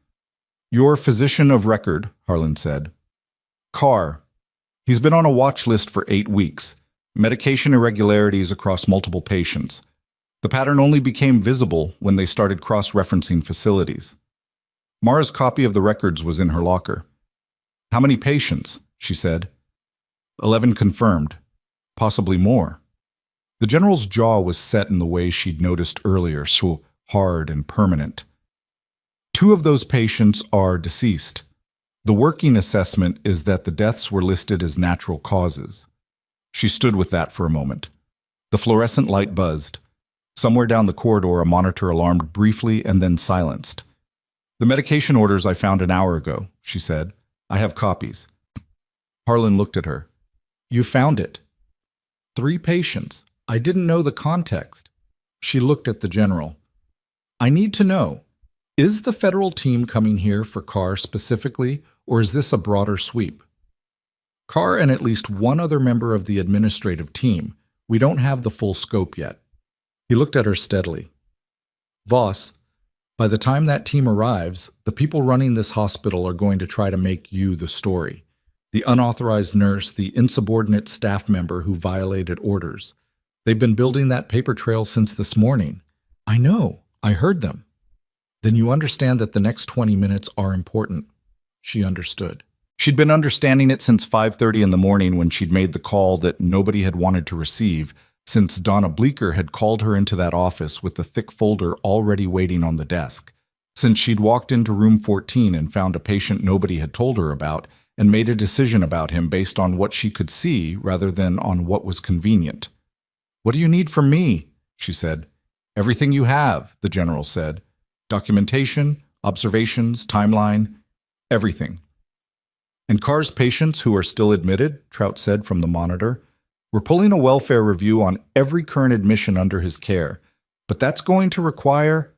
"Your physician of record," Harlan said. "Carr. He's been on a watch list for 8 weeks. Medication irregularities across multiple patients. The pattern only became visible when they started cross-referencing facilities." Mara's copy of the records was in her locker. "How many patients?" she said. 11 confirmed. Possibly more." The general's jaw was set in the way she'd noticed earlier, so hard and permanent. 2 of those patients are deceased. The working assessment is that the deaths were listed as natural causes. She stood with that for a moment. The fluorescent light buzzed. Somewhere down the corridor, a monitor alarmed briefly and then silenced. "The medication orders I found an hour ago," she said. "I have copies." Harlan looked at her. "You found it. 3 patients. I didn't know the context." She looked at the general. "I need to know, is the federal team coming here for Carr specifically, or is this a broader sweep?" "Carr and at least 1 other member of the administrative team. We don't have the full scope yet." He looked at her steadily. Voss, by the time that team arrives, the people running this hospital are going to try to make you the story. The unauthorized nurse, the insubordinate staff member who violated orders. They've been building that paper trail since this morning. I know. I heard them. Then you understand that the next 20 minutes are important. She understood. She'd been understanding it since 5:30 in the morning when she'd made the call that nobody had wanted to receive, since Donna Bleecker had called her into that office with the thick folder already waiting on the desk, since she'd walked into room 14 and found a patient nobody had told her about and made a decision about him based on what she could see rather than on what was convenient. "What do you need from me?" she said. "Everything you have," the general said. "Documentation, observations, timeline, everything." "And Carr's patients who are still admitted," Trout said from the monitor. "We're pulling a welfare review on every current admission under his care. But that's going to require—"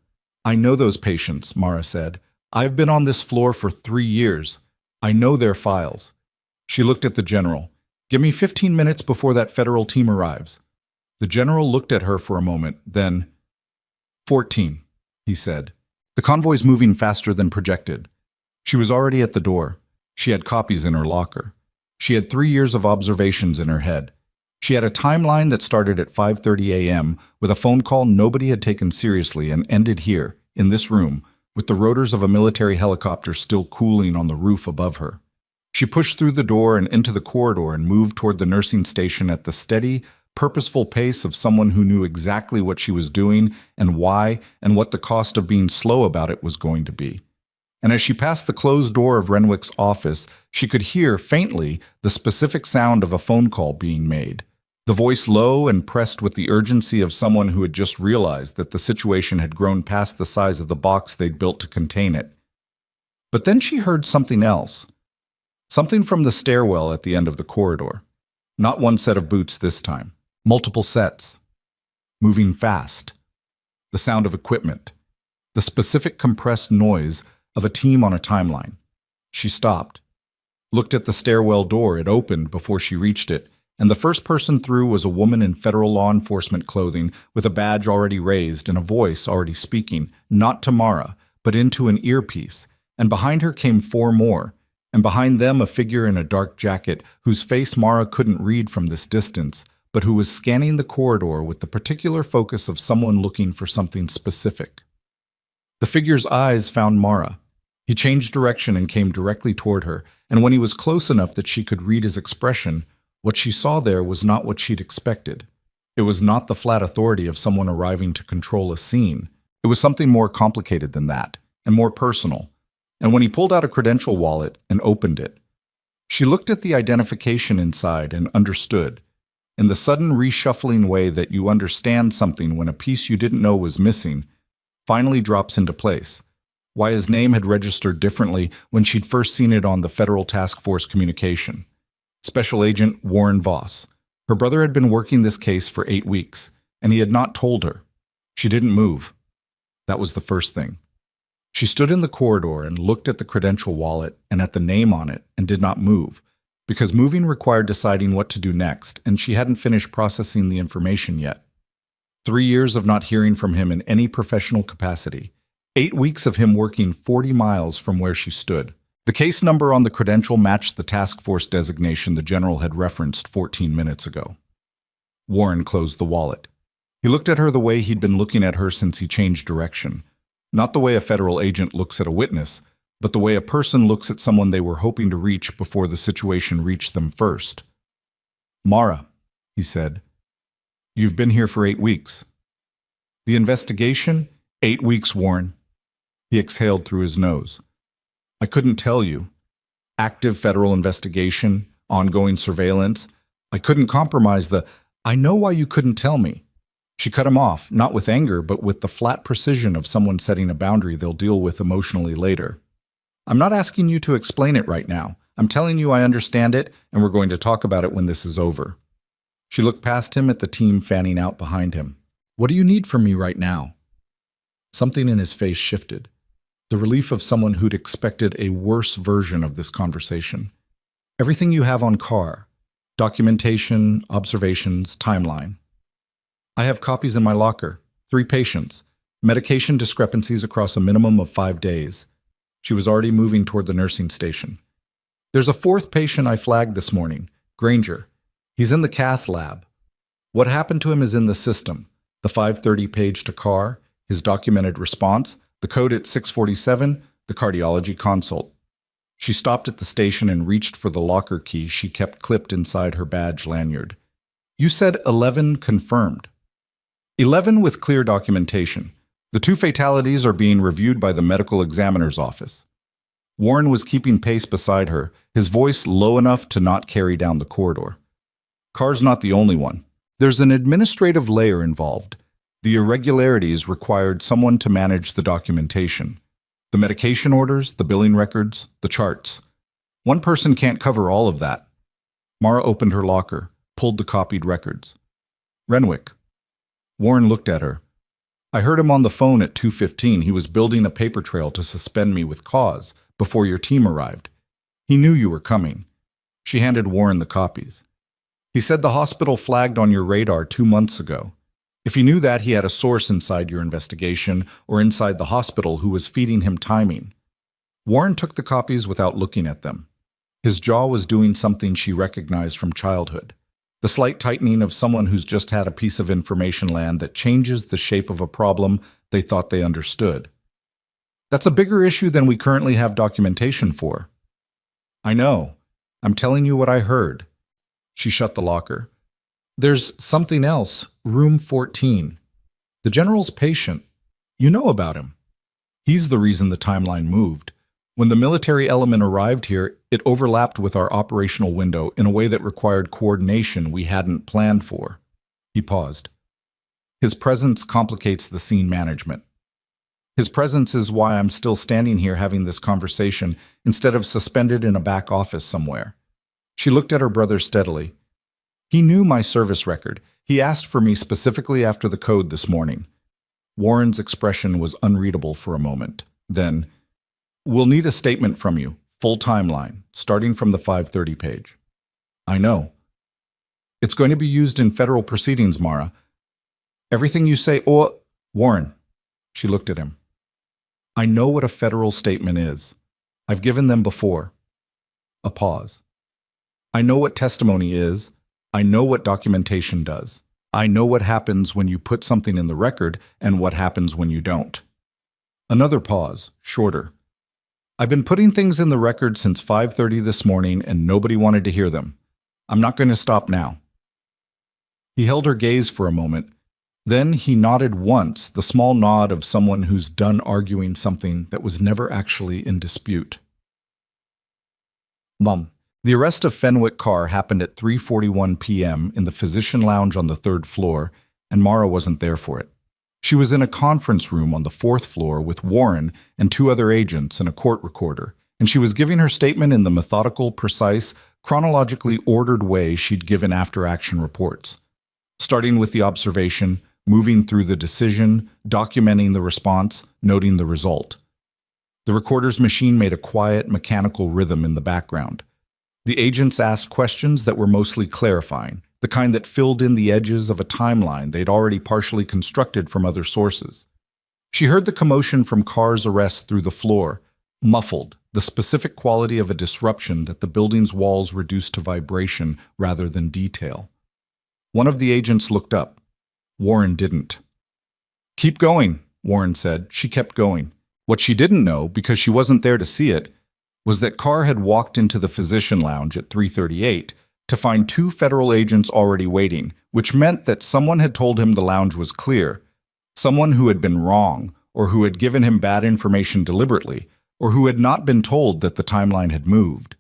"I know those patients," Mara said. "I've been on this floor for 3 years. I know their files." She looked at the general. "Give me 15 minutes before that federal team arrives." The general looked at her for a moment, then, 14, he said. "The convoy's moving faster than projected." She was already at the door. She had copies in her locker. She had 3 years of observations in her head. She had a timeline that started at 5:30 a.m. with a phone call nobody had taken seriously and ended here, in this room, with the rotors of a military helicopter still cooling on the roof above her. She pushed through the door and into the corridor and moved toward the nursing station at the steady, purposeful pace of someone who knew exactly what she was doing and why and what the cost of being slow about it was going to be. And as she passed the closed door of Renwick's office, she could hear, faintly, the specific sound of a phone call being made. The voice low and pressed with the urgency of someone who had just realized that the situation had grown past the size of the box they'd built to contain it. But then she heard something else. Something from the stairwell at the end of the corridor. Not one set of boots this time. Multiple sets. Moving fast. The sound of equipment. The specific compressed noise of a team on a timeline. She stopped. Looked at the stairwell door. It opened before she reached it, and the first person through was a woman in federal law enforcement clothing with a badge already raised and a voice already speaking, not to Mara, but into an earpiece, and behind her came 4 more, and behind them a figure in a dark jacket whose face Mara couldn't read from this distance, but who was scanning the corridor with the particular focus of someone looking for something specific. The figure's eyes found Mara. He changed direction and came directly toward her, and when he was close enough that she could read his expression, what she saw there was not what she'd expected. It was not the flat authority of someone arriving to control a scene. It was something more complicated than that, and more personal. And when he pulled out a credential wallet and opened it, she looked at the identification inside and understood, in the sudden reshuffling way that you understand something when a piece you didn't know was missing finally drops into place. Why his name had registered differently when she'd first seen it on the Federal Task Force communication. Special Agent Warren Voss. Her brother had been working this case for 8 weeks, and he had not told her. She didn't move. That was the first thing. She stood in the corridor and looked at the credential wallet and at the name on it and did not move, because moving required deciding what to do next, and she hadn't finished processing the information yet. 3 years of not hearing from him in any professional capacity. 8 weeks of him working 40 miles from where she stood. The case number on the credential matched the task force designation the general had referenced 14 minutes ago. Warren closed the wallet. He looked at her the way he'd been looking at her since he changed direction. Not the way a federal agent looks at a witness, but the way a person looks at someone they were hoping to reach before the situation reached them first. "Mara," he said, "you've been here for 8 weeks. The investigation? 8 weeks, Warren." He exhaled through his nose. "I couldn't tell you. Active federal investigation, ongoing surveillance. I couldn't compromise the— I know why you couldn't tell me." She cut him off, not with anger, but with the flat precision of someone setting a boundary they'll deal with emotionally later. "I'm not asking you to explain it right now. I'm telling you I understand it, and we're going to talk about it when this is over." She looked past him at the team fanning out behind him. "What do you need from me right now?" Something in his face shifted. The relief of someone who'd expected a worse version of this conversation. "Everything you have on Carr. Documentation, observations, timeline. I have copies in my locker. 3 patients. Medication discrepancies across a minimum of 5 days. She was already moving toward the nursing station. There's a fourth patient I flagged this morning, Granger. He's in the cath lab. What happened to him is in the system. The 5:30 page to CAR, his documented response, the code at 6:47, the cardiology consult. She stopped at the station and reached for the locker key she kept clipped inside her badge lanyard. You said 11 confirmed. 11 with clear documentation. The 2 fatalities are being reviewed by the medical examiner's office. Warren was keeping pace beside her, his voice low enough to not carry down the corridor. CAR's not the only one. There's an administrative layer involved. The irregularities required someone to manage the documentation. The medication orders, the billing records, the charts. One person can't cover all of that. Mara opened her locker, pulled the copied records. Renwick. Warren looked at her. I heard him on the phone at 2:15. He was building a paper trail to suspend me with cause before your team arrived. He knew you were coming. She handed Warren the copies. He said the hospital flagged on your radar 2 months ago. If he knew that, he had a source inside your investigation or inside the hospital who was feeding him timing. Warren took the copies without looking at them. His jaw was doing something she recognized from childhood. The slight tightening of someone who's just had a piece of information land that changes the shape of a problem they thought they understood. That's a bigger issue than we currently have documentation for. I know. I'm telling you what I heard. She shut the locker. There's something else, room 14. The general's patient. You know about him. He's the reason the timeline moved. When the military element arrived here, it overlapped with our operational window in a way that required coordination we hadn't planned for. He paused. His presence complicates the scene management. His presence is why I'm still standing here having this conversation instead of suspended in a back office somewhere. She looked at her brother steadily. He knew my service record. He asked for me specifically after the code this morning. Warren's expression was unreadable for a moment. Then, we'll need a statement from you, full timeline, starting from the 5:30 page. I know. It's going to be used in federal proceedings, Mara. Everything you say, Warren. She looked at him. I know what a federal statement is. I've given them before. A pause. I know what testimony is. I know what documentation does. I know what happens when you put something in the record and what happens when you don't. Another pause, shorter. I've been putting things in the record since 5:30 this morning and nobody wanted to hear them. I'm not going to stop now. He held her gaze for a moment. Then he nodded once, the small nod of someone who's done arguing something that was never actually in dispute. Mom. The arrest of Fenwick Carr happened at 3:41 p.m. in the physician lounge on the 3rd floor, and Mara wasn't there for it. She was in a conference room on the 4th floor with Warren and 2 other agents and a court recorder, and she was giving her statement in the methodical, precise, chronologically ordered way she'd given after-action reports. Starting with the observation, moving through the decision, documenting the response, noting the result. The recorder's machine made a quiet, mechanical rhythm in the background. The agents asked questions that were mostly clarifying, the kind that filled in the edges of a timeline they'd already partially constructed from other sources. She heard the commotion from Carr's arrest through the floor, muffled, the specific quality of a disruption that the building's walls reduced to vibration rather than detail. One of the agents looked up. Warren didn't. Keep going, Warren said. She kept going. What she didn't know, because she wasn't there to see it, was that Carr had walked into the physician lounge at 3:38 to find 2 federal agents already waiting, which meant that someone had told him the lounge was clear, someone who had been wrong, or who had given him bad information deliberately, or who had not been told that the timeline had moved.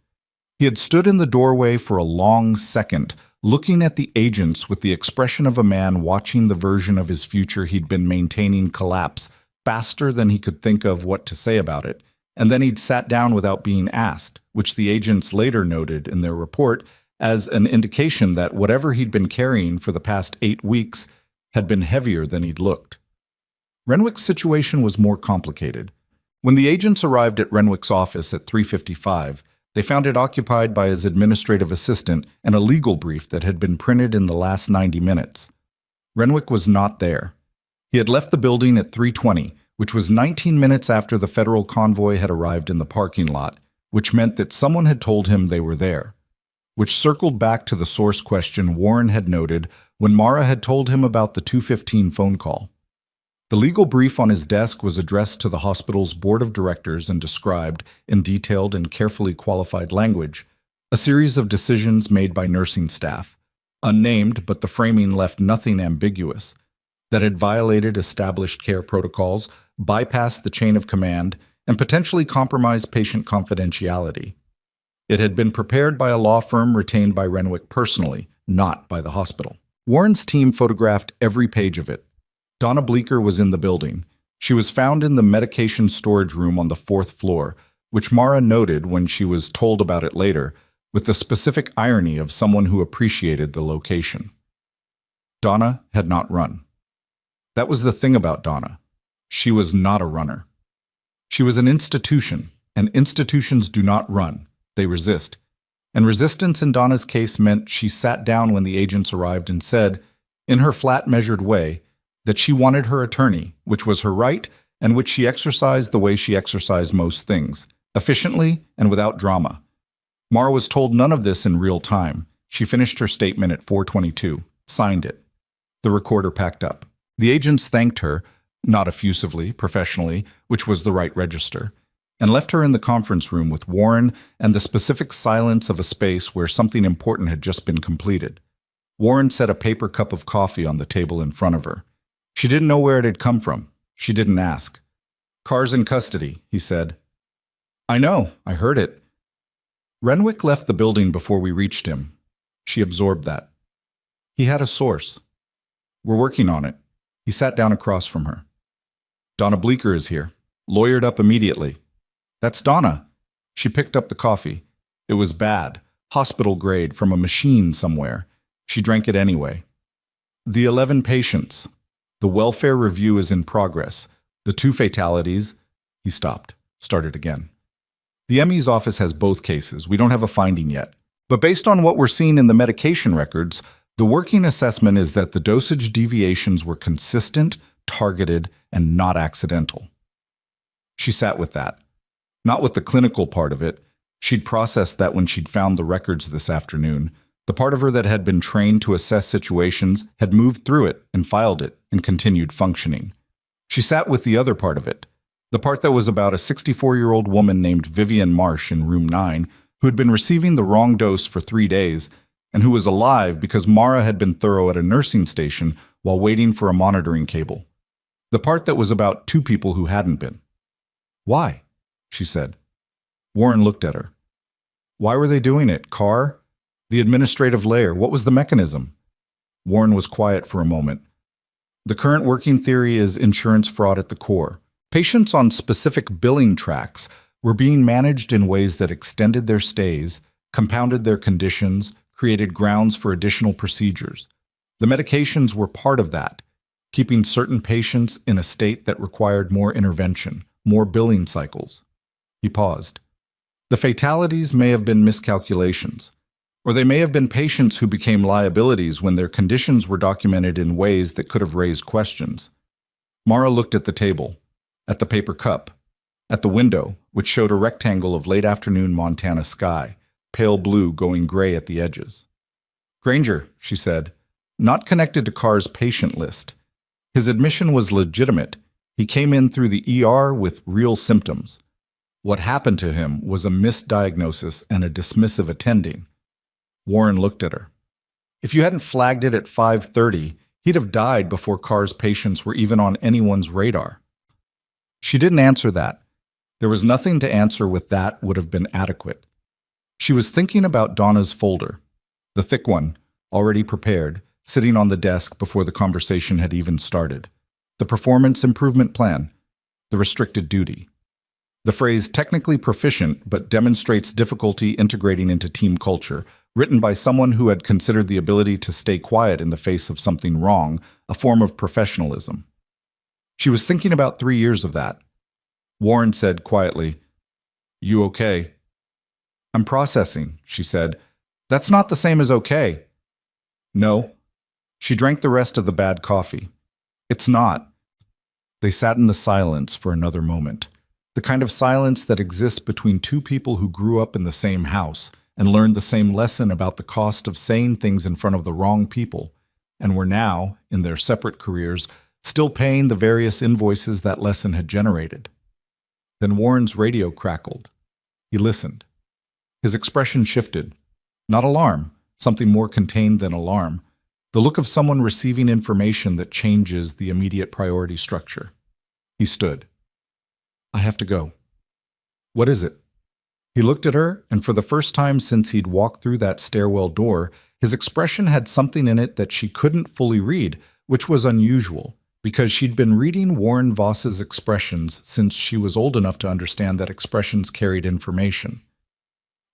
He had stood in the doorway for a long second, looking at the agents with the expression of a man watching the version of his future he'd been maintaining collapse faster than he could think of what to say about it. And then he'd sat down without being asked, which the agents later noted in their report as an indication that whatever he'd been carrying for the past 8 weeks had been heavier than he'd looked. Renwick's situation was more complicated. When the agents arrived at Renwick's office at 3:55, they found it occupied by his administrative assistant and a legal brief that had been printed in the last 90 minutes. Renwick was not there. He had left the building at 3:20, which was 19 minutes after the federal convoy had arrived in the parking lot, which meant that someone had told him they were there, which circled back to the source question Warren had noted when Mara had told him about the 2:15 phone call. The legal brief on his desk was addressed to the hospital's board of directors and described, in detailed and carefully qualified language, a series of decisions made by nursing staff, unnamed but the framing left nothing ambiguous, that had violated established care protocols, bypassed the chain of command, and potentially compromised patient confidentiality. It had been prepared by a law firm retained by Renwick personally, not by the hospital. Warren's team photographed every page of it. Donna Bleecker was in the building. She was found in the medication storage room on the 4th floor, which Mara noted when she was told about it later, with the specific irony of someone who appreciated the location. Donna had not run. That was the thing about Donna. She was not a runner. She was an institution, and institutions do not run. They resist. And resistance in Donna's case meant she sat down when the agents arrived and said, in her flat, measured way, that she wanted her attorney, which was her right, and which she exercised the way she exercised most things, efficiently and without drama. Mara was told none of this in real time. She finished her statement at 4:22, signed it. The recorder packed up. The agents thanked her, not effusively, professionally, which was the right register, and left her in the conference room with Warren and the specific silence of a space where something important had just been completed. Warren set a paper cup of coffee on the table in front of her. She didn't know where it had come from. She didn't ask. "Carr's in custody," he said. "I know, I heard it." Renwick left the building before we reached him. She absorbed that. He had a source. "We're working on it." He sat down across from her. "Donna Bleecker is here. Lawyered up immediately." "That's Donna." She picked up the coffee. It was bad, hospital grade, from a machine somewhere. She drank it anyway. "The 11 patients. The welfare review is in progress. The 2 fatalities." He stopped, started again. "The ME's office has both cases. We don't have a finding yet. But based on what we're seeing in the medication records, the working assessment is that the dosage deviations were consistent, targeted, and not accidental." She sat with that. Not with the clinical part of it. She'd processed that when she'd found the records this afternoon. The part of her that had been trained to assess situations had moved through it and filed it and continued functioning. She sat with the other part of it, the part that was about a 64-year-old woman named Vivian Marsh in room 9 who had been receiving the wrong dose for 3 days and who was alive because Mara had been thorough at a nursing station while waiting for a monitoring cable. The part that was about 2 people who hadn't been. "Why?" she said. Warren looked at her. "Why were they doing it? Carr? The administrative layer, what was the mechanism?" Warren was quiet for a moment. "The current working theory is insurance fraud at the core. Patients on specific billing tracks were being managed in ways that extended their stays, compounded their conditions, created grounds for additional procedures. The medications were part of that, keeping certain patients in a state that required more intervention, more billing cycles." He paused. "The fatalities may have been miscalculations. Or they may have been patients who became liabilities when their conditions were documented in ways that could have raised questions." Mara looked at the table, at the paper cup, at the window, which showed a rectangle of late-afternoon Montana sky, pale blue going gray at the edges. "Granger," she said, "not connected to Carr's patient list. His admission was legitimate. He came in through the ER with real symptoms. What happened to him was a misdiagnosis and a dismissive attending." Warren looked at her. "If you hadn't flagged it at 5:30, he'd have died before Carr's patients were even on anyone's radar." She didn't answer that. There was nothing to answer with that would have been adequate. She was thinking about Donna's folder, the thick one, already prepared, sitting on the desk before the conversation had even started. The performance improvement plan, the restricted duty. The phrase technically proficient but demonstrates difficulty integrating into team culture, written by someone who had considered the ability to stay quiet in the face of something wrong a form of professionalism. She was thinking about 3 years of that. Warren said quietly, "You okay?" "I'm processing," she said. "That's not the same as okay." "No." She drank the rest of the bad coffee. "It's not. They sat in the silence for another moment. The kind of silence that exists between two people who grew up in the same house and learned the same lesson about the cost of saying things in front of the wrong people, and were now, in their separate careers, still paying the various invoices that lesson had generated. Then Warren's radio crackled. He listened. His expression shifted. Not alarm, something more contained than alarm. The look of someone receiving information that changes the immediate priority structure. He stood. I have to go. What is it? He looked at her, and for the first time since he'd walked through that stairwell door, his expression had something in it that she couldn't fully read, which was unusual, because she'd been reading Warren Voss's expressions since she was old enough to understand that expressions carried information.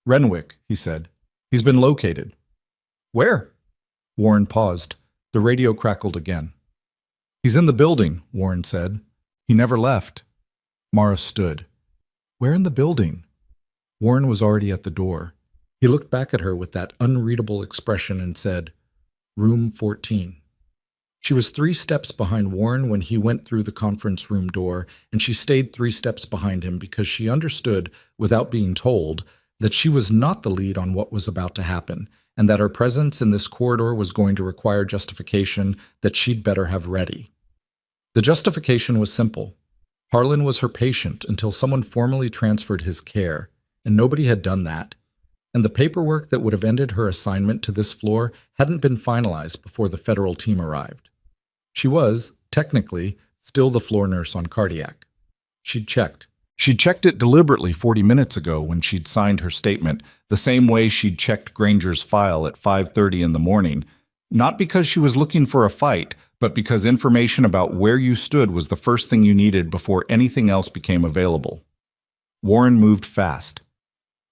Renwick, he said. He's been located. Where? Warren paused. The radio crackled again. He's in the building, Warren said. He never left. Mara stood. Where in the building? Warren was already at the door. He looked back at her with that unreadable expression and said, Room 14. She was 3 steps behind Warren when he went through the conference room door, and she stayed 3 steps behind him because she understood, without being told, that she was not the lead on what was about to happen, and that her presence in this corridor was going to require justification that she'd better have ready. The justification was simple. Harlan was her patient until someone formally transferred his care, and nobody had done that. And the paperwork that would have ended her assignment to this floor hadn't been finalized before the federal team arrived. She was, technically, still the floor nurse on cardiac. She'd checked. She'd checked it deliberately 40 minutes ago when she'd signed her statement, the same way she'd checked Granger's file at 5:30 in the morning, not because she was looking for a fight, but because information about where you stood was the first thing you needed before anything else became available. Warren moved fast.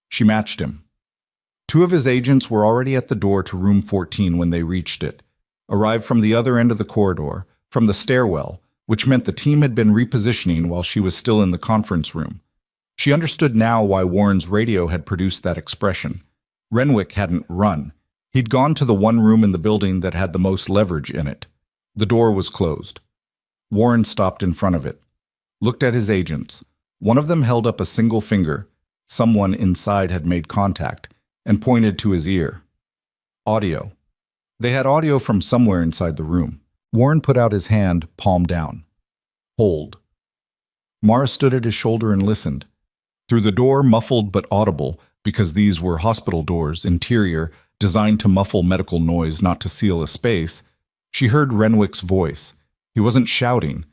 She matched him. 2 of his agents were already at the door to room 14 when they reached it, arrived from the other end of the corridor, from the stairwell, which meant the team had been repositioning while she was still in the conference room. She understood now why Warren's radio had produced that expression. Renwick hadn't run. He'd gone to the one room in the building that had the most leverage in it. The door was closed. Warren stopped in front of it, looked at his agents. One of them held up a single finger. Someone inside had made contact, and pointed to his ear. Audio. They had audio from somewhere inside the room. Warren put out his hand, palm down. Hold. Mara stood at his shoulder and listened. Through the door, muffled but audible, because these were hospital doors, interior, designed to muffle medical noise, not to seal a space, she heard Renwick's voice. He wasn't shouting.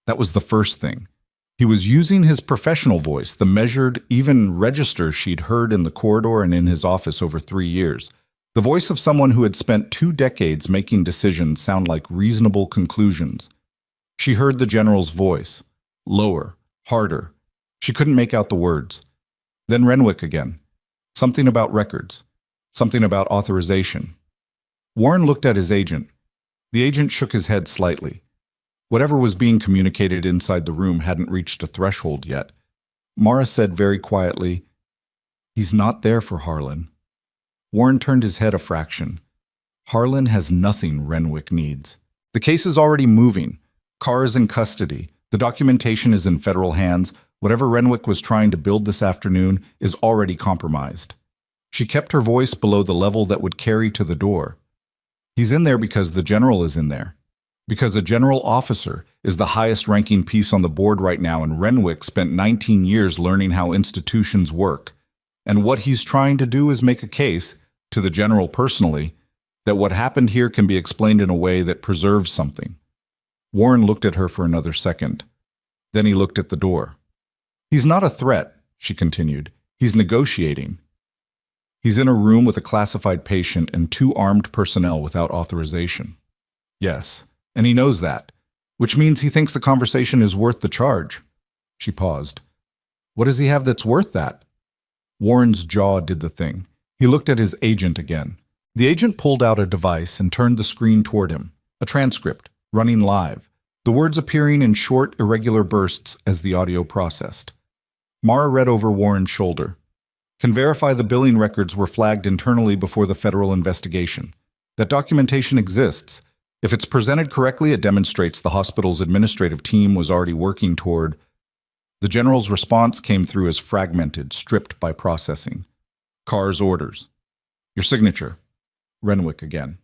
That was the first thing. He was using his professional voice, the measured, even register she'd heard in the corridor and in his office over 3 years. The voice of someone who had spent 2 decades making decisions sound like reasonable conclusions. She heard the general's voice. Lower, harder. She couldn't make out the words. Then Renwick again. Something about records. Something about authorization. Warren looked at his agent. The agent shook his head slightly. Whatever was being communicated inside the room hadn't reached a threshold yet. Mara said very quietly, He's not there for Harlan. Warren turned his head a fraction. Harlan has nothing Renwick needs. The case is already moving. Carr is in custody. The documentation is in federal hands. Whatever Renwick was trying to build this afternoon is already compromised. She kept her voice below the level that would carry to the door. He's in there because the general is in there. Because a general officer is the highest-ranking piece on the board right now, and Renwick spent 19 years learning how institutions work. And what he's trying to do is make a case, to the general personally, that what happened here can be explained in a way that preserves something. Warren looked at her for another second. Then he looked at the door. He's not a threat, she continued. He's negotiating. He's in a room with a classified patient and 2 armed personnel without authorization. Yes. And he knows that, which means he thinks the conversation is worth the charge. She paused. What does he have that's worth that? Warren's jaw did the thing. He looked at his agent again. The agent pulled out a device and turned the screen toward him. A transcript, running live. The words appearing in short, irregular bursts as the audio processed. Mara read over Warren's shoulder. Can verify the billing records were flagged internally before the federal investigation. That documentation exists. If it's presented correctly, it demonstrates the hospital's administrative team was already working toward. The general's response came through as fragmented, stripped by processing. Carr's orders. Your signature. Renwick again.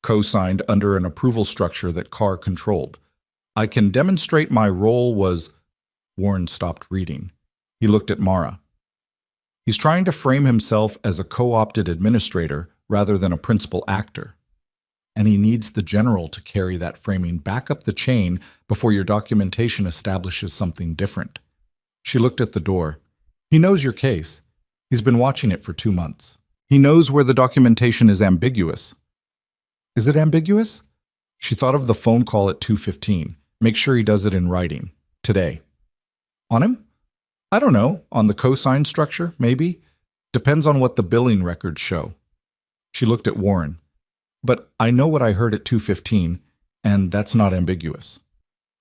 Co-signed under an approval structure that Carr controlled. I can demonstrate my role was... Warren stopped reading. He looked at Mara. He's trying to frame himself as a co-opted administrator rather than a principal actor. And he needs the general to carry that framing back up the chain before your documentation establishes something different. She looked at the door. He knows your case. He's been watching it for 2 months. He knows where the documentation is ambiguous. Is it ambiguous? She thought of the phone call at 2:15. Make sure he does it in writing. Today. On him? I don't know. On the cosign structure, maybe? Depends on what the billing records show. She looked at Warren. But I know what I heard at 2:15, and that's not ambiguous.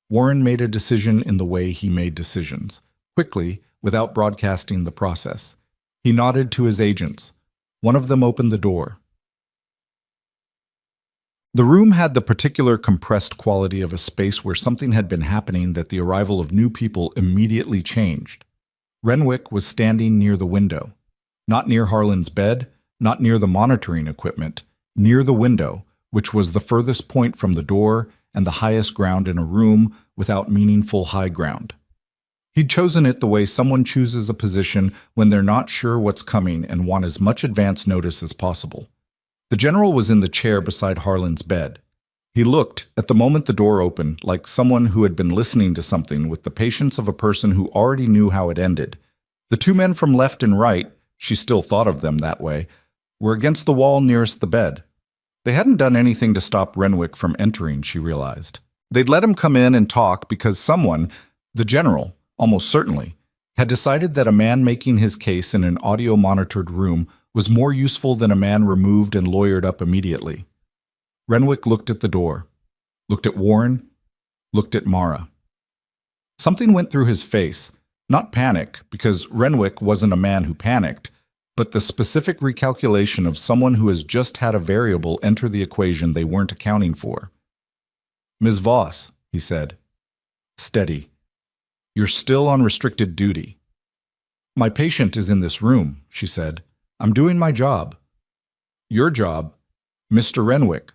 Warren made a decision in the way he made decisions, quickly, without broadcasting the process. He nodded to his agents. One of them opened the door. The room had the particular compressed quality of a space where something had been happening that the arrival of new people immediately changed. Renwick was standing near the window. Not near Harlan's bed, not near the monitoring equipment, near the window, which was the furthest point from the door and the highest ground in a room without meaningful high ground. He'd chosen it the way someone chooses a position when they're not sure what's coming and want as much advance notice as possible. The general was in the chair beside Harlan's bed. He looked, at the moment the door opened, like someone who had been listening to something with the patience of a person who already knew how it ended. The 2 men from left and right, she still thought of them that way, were against the wall nearest the bed. They hadn't done anything to stop Renwick from entering, she realized. They'd let him come in and talk because someone, the general, almost certainly, had decided that a man making his case in an audio-monitored room was more useful than a man removed and lawyered up immediately. Renwick looked at the door, looked at Warren, looked at Mara. Something went through his face, not panic, because Renwick wasn't a man who panicked, but the specific recalculation of someone who has just had a variable enter the equation they weren't accounting for. Ms. Voss, he said. Steady. You're still on restricted duty. My patient is in this room, she said. I'm doing my job. Your job, Mr. Renwick.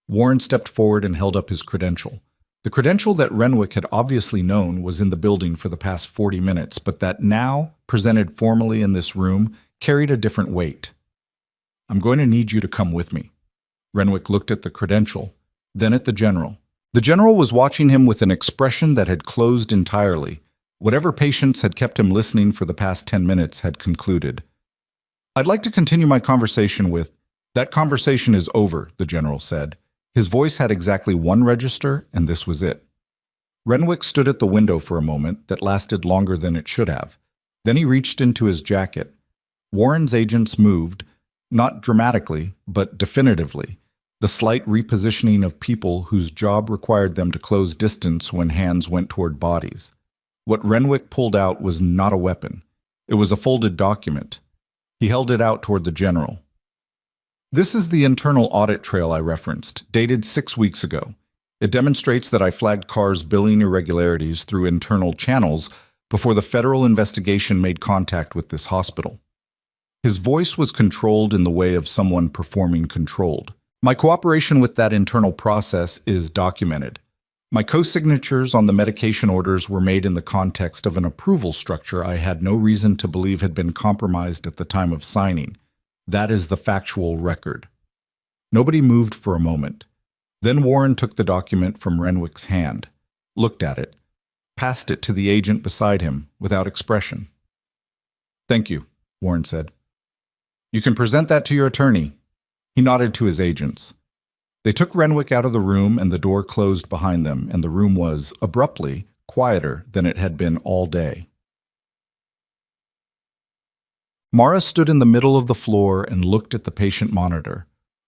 Warren stepped forward and held up his credential. The credential that Renwick had obviously known was in the building for the past 40 minutes, but that now, presented formally in this room, carried a different weight. I'm going to need you to come with me. Renwick looked at the credential, then at the general. The general was watching him with an expression that had closed entirely. Whatever patience had kept him listening for the past 10 minutes had concluded. I'd like to continue my conversation with... That conversation is over, the general said. His voice had exactly one register, and this was it. Renwick stood at the window for a moment that lasted longer than it should have. Then he reached into his jacket. Warren's agents moved, not dramatically, but definitively, the slight repositioning of people whose job required them to close distance when hands went toward bodies. What Renwick pulled out was not a weapon. It was a folded document. He held it out toward the general. This is the internal audit trail I referenced, dated 6 weeks ago. It demonstrates that I flagged Carr's billing irregularities through internal channels before the federal investigation made contact with this hospital. His voice was controlled in the way of someone performing controlled. My cooperation with that internal process is documented. My co-signatures on the medication orders were made in the context of an approval structure I had no reason to believe had been compromised at the time of signing. That is the factual record. Nobody moved for a moment. Then Warren took the document from Renwick's hand, looked at it, passed it to the agent beside him without expression. Thank you, Warren said. You can present that to your attorney. He nodded to his agents. They took Renwick out of the room and the door closed behind them, and the room was, abruptly, quieter than it had been all day. Mara stood in the middle of the floor and looked at the patient monitor.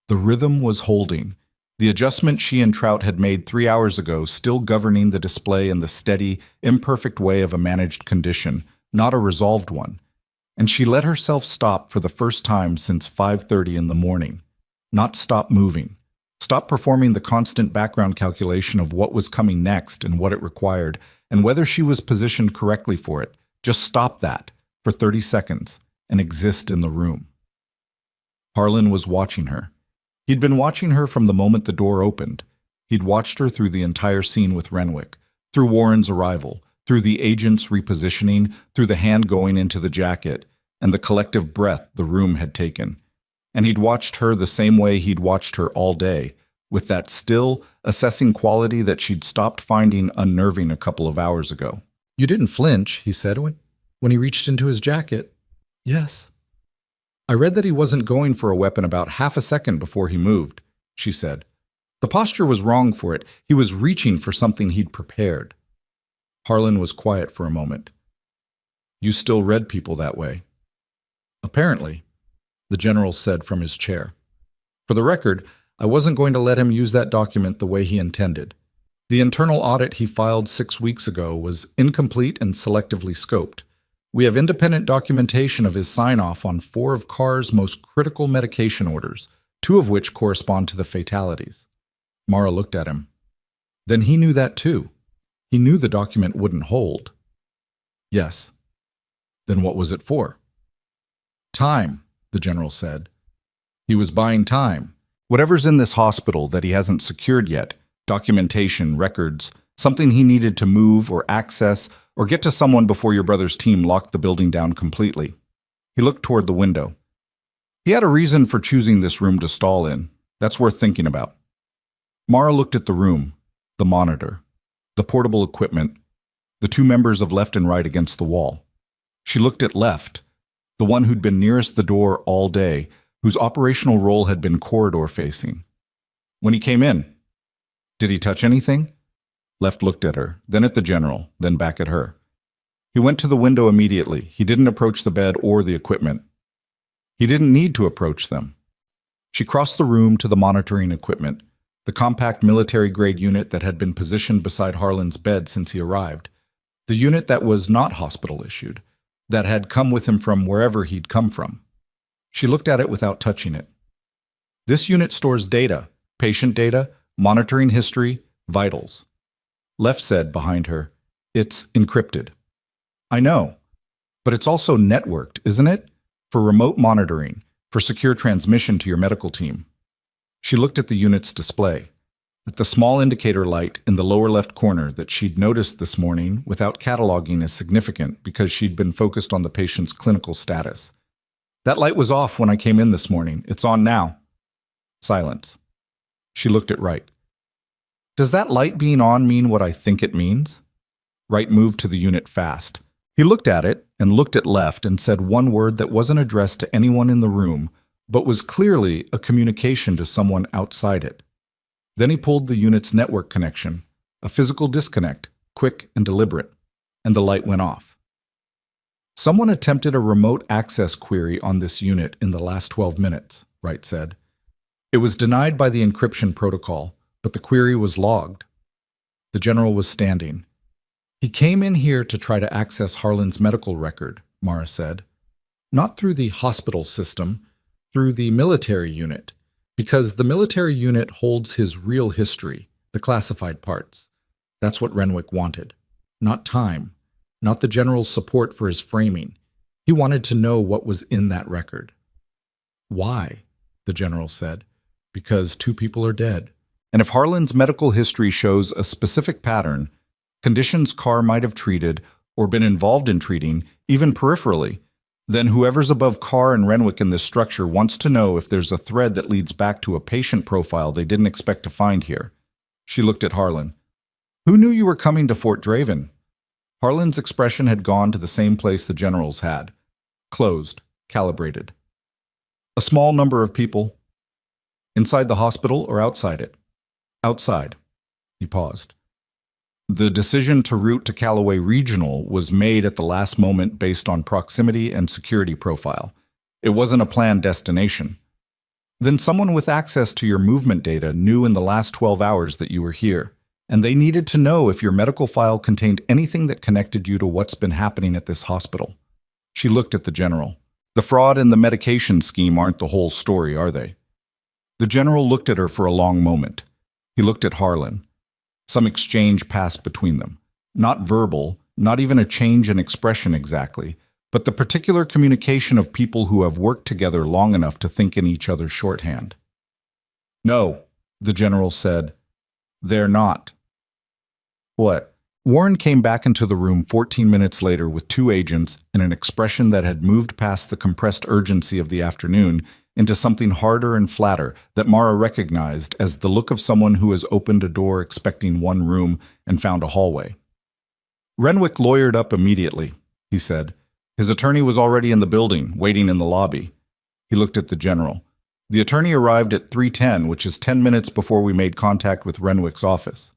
The rhythm was holding. The adjustment she and Trout had made 3 hours ago still governing the display in the steady, imperfect way of a managed condition, not a resolved one. And she let herself stop for the first time since 5:30 in the morning. Not stop moving. Stop performing the constant background calculation of what was coming next and what it required, and whether she was positioned correctly for it. Just stop that for 30 seconds and exist in the room. Harlan was watching her. He'd been watching her from the moment the door opened. He'd watched her through the entire scene with Renwick, through Warren's arrival, through the agent's repositioning, through the hand going into the jacket, and the collective breath the room had taken. And he'd watched her the same way he'd watched her all day, with that still, assessing quality that she'd stopped finding unnerving a couple of hours ago. "You didn't flinch," he said when he reached into his jacket. "Yes." "I read that he wasn't going for a weapon about half a second before he moved," she said. "The posture was wrong for it. He was reaching for something he'd prepared." Harlan was quiet for a moment. "You still read people that way?" "Apparently," the general said from his chair. "For the record, I wasn't going to let him use that document the way he intended. The internal audit he filed 6 weeks ago was incomplete and selectively scoped. We have independent documentation of his sign-off on 4 of Carr's most critical medication orders, 2 of which correspond to the fatalities." Mara looked at him. "Then he knew that too. He knew the document wouldn't hold." "Yes." "Then what was it for?" "Time," the general said. "He was buying time. Whatever's in this hospital that he hasn't secured yet, documentation, records, something he needed to move or access or get to someone before your brother's team locked the building down completely." He looked toward the window. "He had a reason for choosing this room to stall in. That's worth thinking about." Mara looked at the room, the monitor, the portable equipment, the 2 members of left and right against the wall. She looked at left, the one who'd been nearest the door all day, whose operational role had been corridor-facing. "When he came in, did he touch anything?" Left looked at her, then at the general, then back at her. "He went to the window immediately. He didn't approach the bed or the equipment. He didn't need to approach them." She crossed the room to the monitoring equipment, the compact military-grade unit that had been positioned beside Harlan's bed since he arrived, the unit that was not hospital-issued, that had come with him from wherever he'd come from. She looked at it without touching it. "This unit stores data, patient data, monitoring history, vitals." Left said behind her, "It's encrypted." "I know, but it's also networked, isn't it? For remote monitoring, for secure transmission to your medical team." She looked at the unit's display, at the small indicator light in the lower left corner that she'd noticed this morning without cataloging as significant because she'd been focused on the patient's clinical status. "That light was off when I came in this morning. It's on now." Silence. She looked at Wright. "Does that light being on mean what I think it means?" Wright moved to the unit fast. He looked at it and looked at left and said one word that wasn't addressed to anyone in the room, but was clearly a communication to someone outside it. Then he pulled the unit's network connection, a physical disconnect, quick and deliberate, and the light went off. "Someone attempted a remote access query on this unit in the last 12 minutes, Wright said. "It was denied by the encryption protocol, but the query was logged." The general was standing. "He came in here to try to access Harlan's medical record," Mara said. "Not through the hospital system, through the military unit, because the military unit holds his real history, the classified parts. That's what Renwick wanted. Not time, not the general's support for his framing. He wanted to know what was in that record." "Why?" the general said. "Because 2 people are dead. And if Harlan's medical history shows a specific pattern, conditions Carr might have treated or been involved in treating, even peripherally, then whoever's above Carr and Renwick in this structure wants to know if there's a thread that leads back to a patient profile they didn't expect to find here." She looked at Harlan. "Who knew you were coming to Fort Draven?" Harlan's expression had gone to the same place the general's had. Closed, calibrated. "A small number of people." "Inside the hospital or outside it?" "Outside." He paused. "The decision to route to Callaway Regional was made at the last moment based on proximity and security profile. It wasn't a planned destination. Then someone with access to your movement data knew in the last 12 hours that you were here, and they needed to know if your medical file contained anything that connected you to what's been happening at this hospital." She looked at the general. "The fraud and the medication scheme aren't the whole story, are they?" The general looked at her for a long moment. He looked at Harlan. Some exchange passed between them. Not verbal, not even a change in expression exactly, but the particular communication of people who have worked together long enough to think in each other's shorthand. "No," the general said. "They're not." "What?" Warren came back into the room 14 minutes later with two agents and an expression that had moved past the compressed urgency of the afternoon into something harder and flatter that Mara recognized as the look of someone who has opened a door expecting one room and found a hallway. Renwick lawyered up immediately, he said. His attorney was already in the building, waiting in the lobby. He looked at the general. The attorney arrived at 3:10, which is 10 minutes before we made contact with Renwick's office.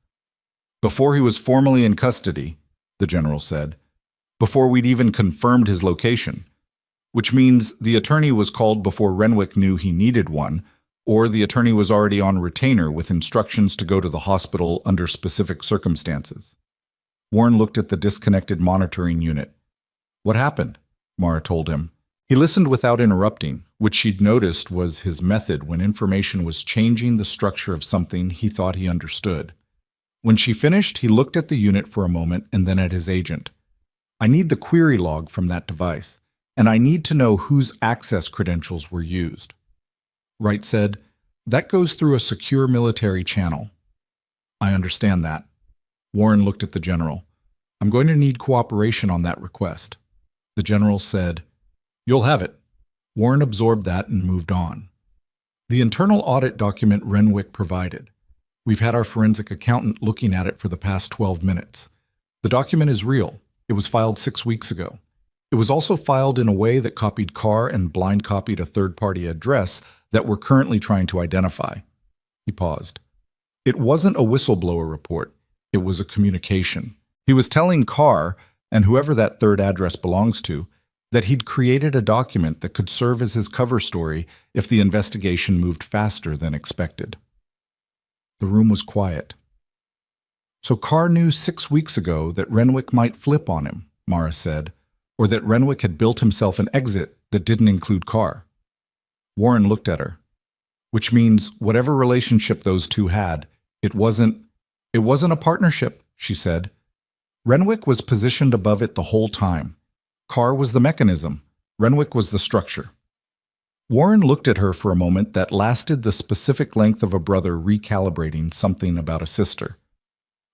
Before he was formally in custody, the general said. Before we'd even confirmed his location. Which means the attorney was called before Renwick knew he needed one, or the attorney was already on retainer with instructions to go to the hospital under specific circumstances. Warren looked at the disconnected monitoring unit. What happened? Mara told him. He listened without interrupting, which she'd noticed was his method when information was changing the structure of something he thought he understood. When she finished, he looked at the unit for a moment and then at his agent. I need the query log from that device, and I need to know whose access credentials were used. Wright said, that goes through a secure military channel. I understand that. Warren looked at the general. I'm going to need cooperation on that request. The general said, You'll have it. Warren absorbed that and moved on. The internal audit document Renwick provided. We've had our forensic accountant looking at it for the past 12 minutes. The document is real. It was filed 6 weeks ago. It was also filed in a way that copied Carr and blind copied a third-party address that we're currently trying to identify. He paused. It wasn't a whistleblower report. It was a communication. He was telling Carr, and whoever that third address belongs to, that he'd created a document that could serve as his cover story if the investigation moved faster than expected. The room was quiet. So Carr knew 6 weeks ago that Renwick might flip on him, Mara said, or that Renwick had built himself an exit that didn't include Carr. Warren looked at her. Which means whatever relationship those two had, it wasn't a partnership, she said. Renwick was positioned above it the whole time. Carr was the mechanism. Renwick was the structure. Warren looked at her for a moment that lasted the specific length of a brother recalibrating something about a sister.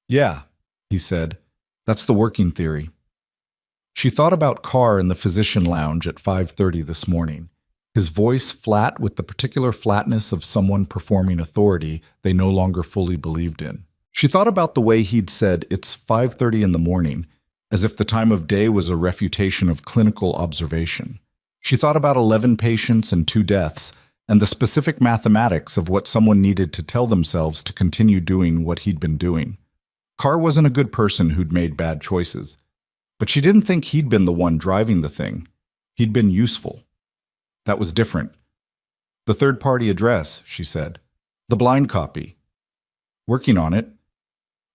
Yeah, he said. That's the working theory. She thought about Carr in the physician lounge at 5:30 this morning, his voice flat with the particular flatness of someone performing authority they no longer fully believed in. She thought about the way he'd said, it's 5:30 in the morning, as if the time of day was a refutation of clinical observation. She thought about 11 patients and 2 deaths, and the specific mathematics of what someone needed to tell themselves to continue doing what he'd been doing. Carr wasn't a good person who'd made bad choices, but she didn't think he'd been the one driving the thing. He'd been useful. That was different. The third-party address, she said. The blind copy. Working on it.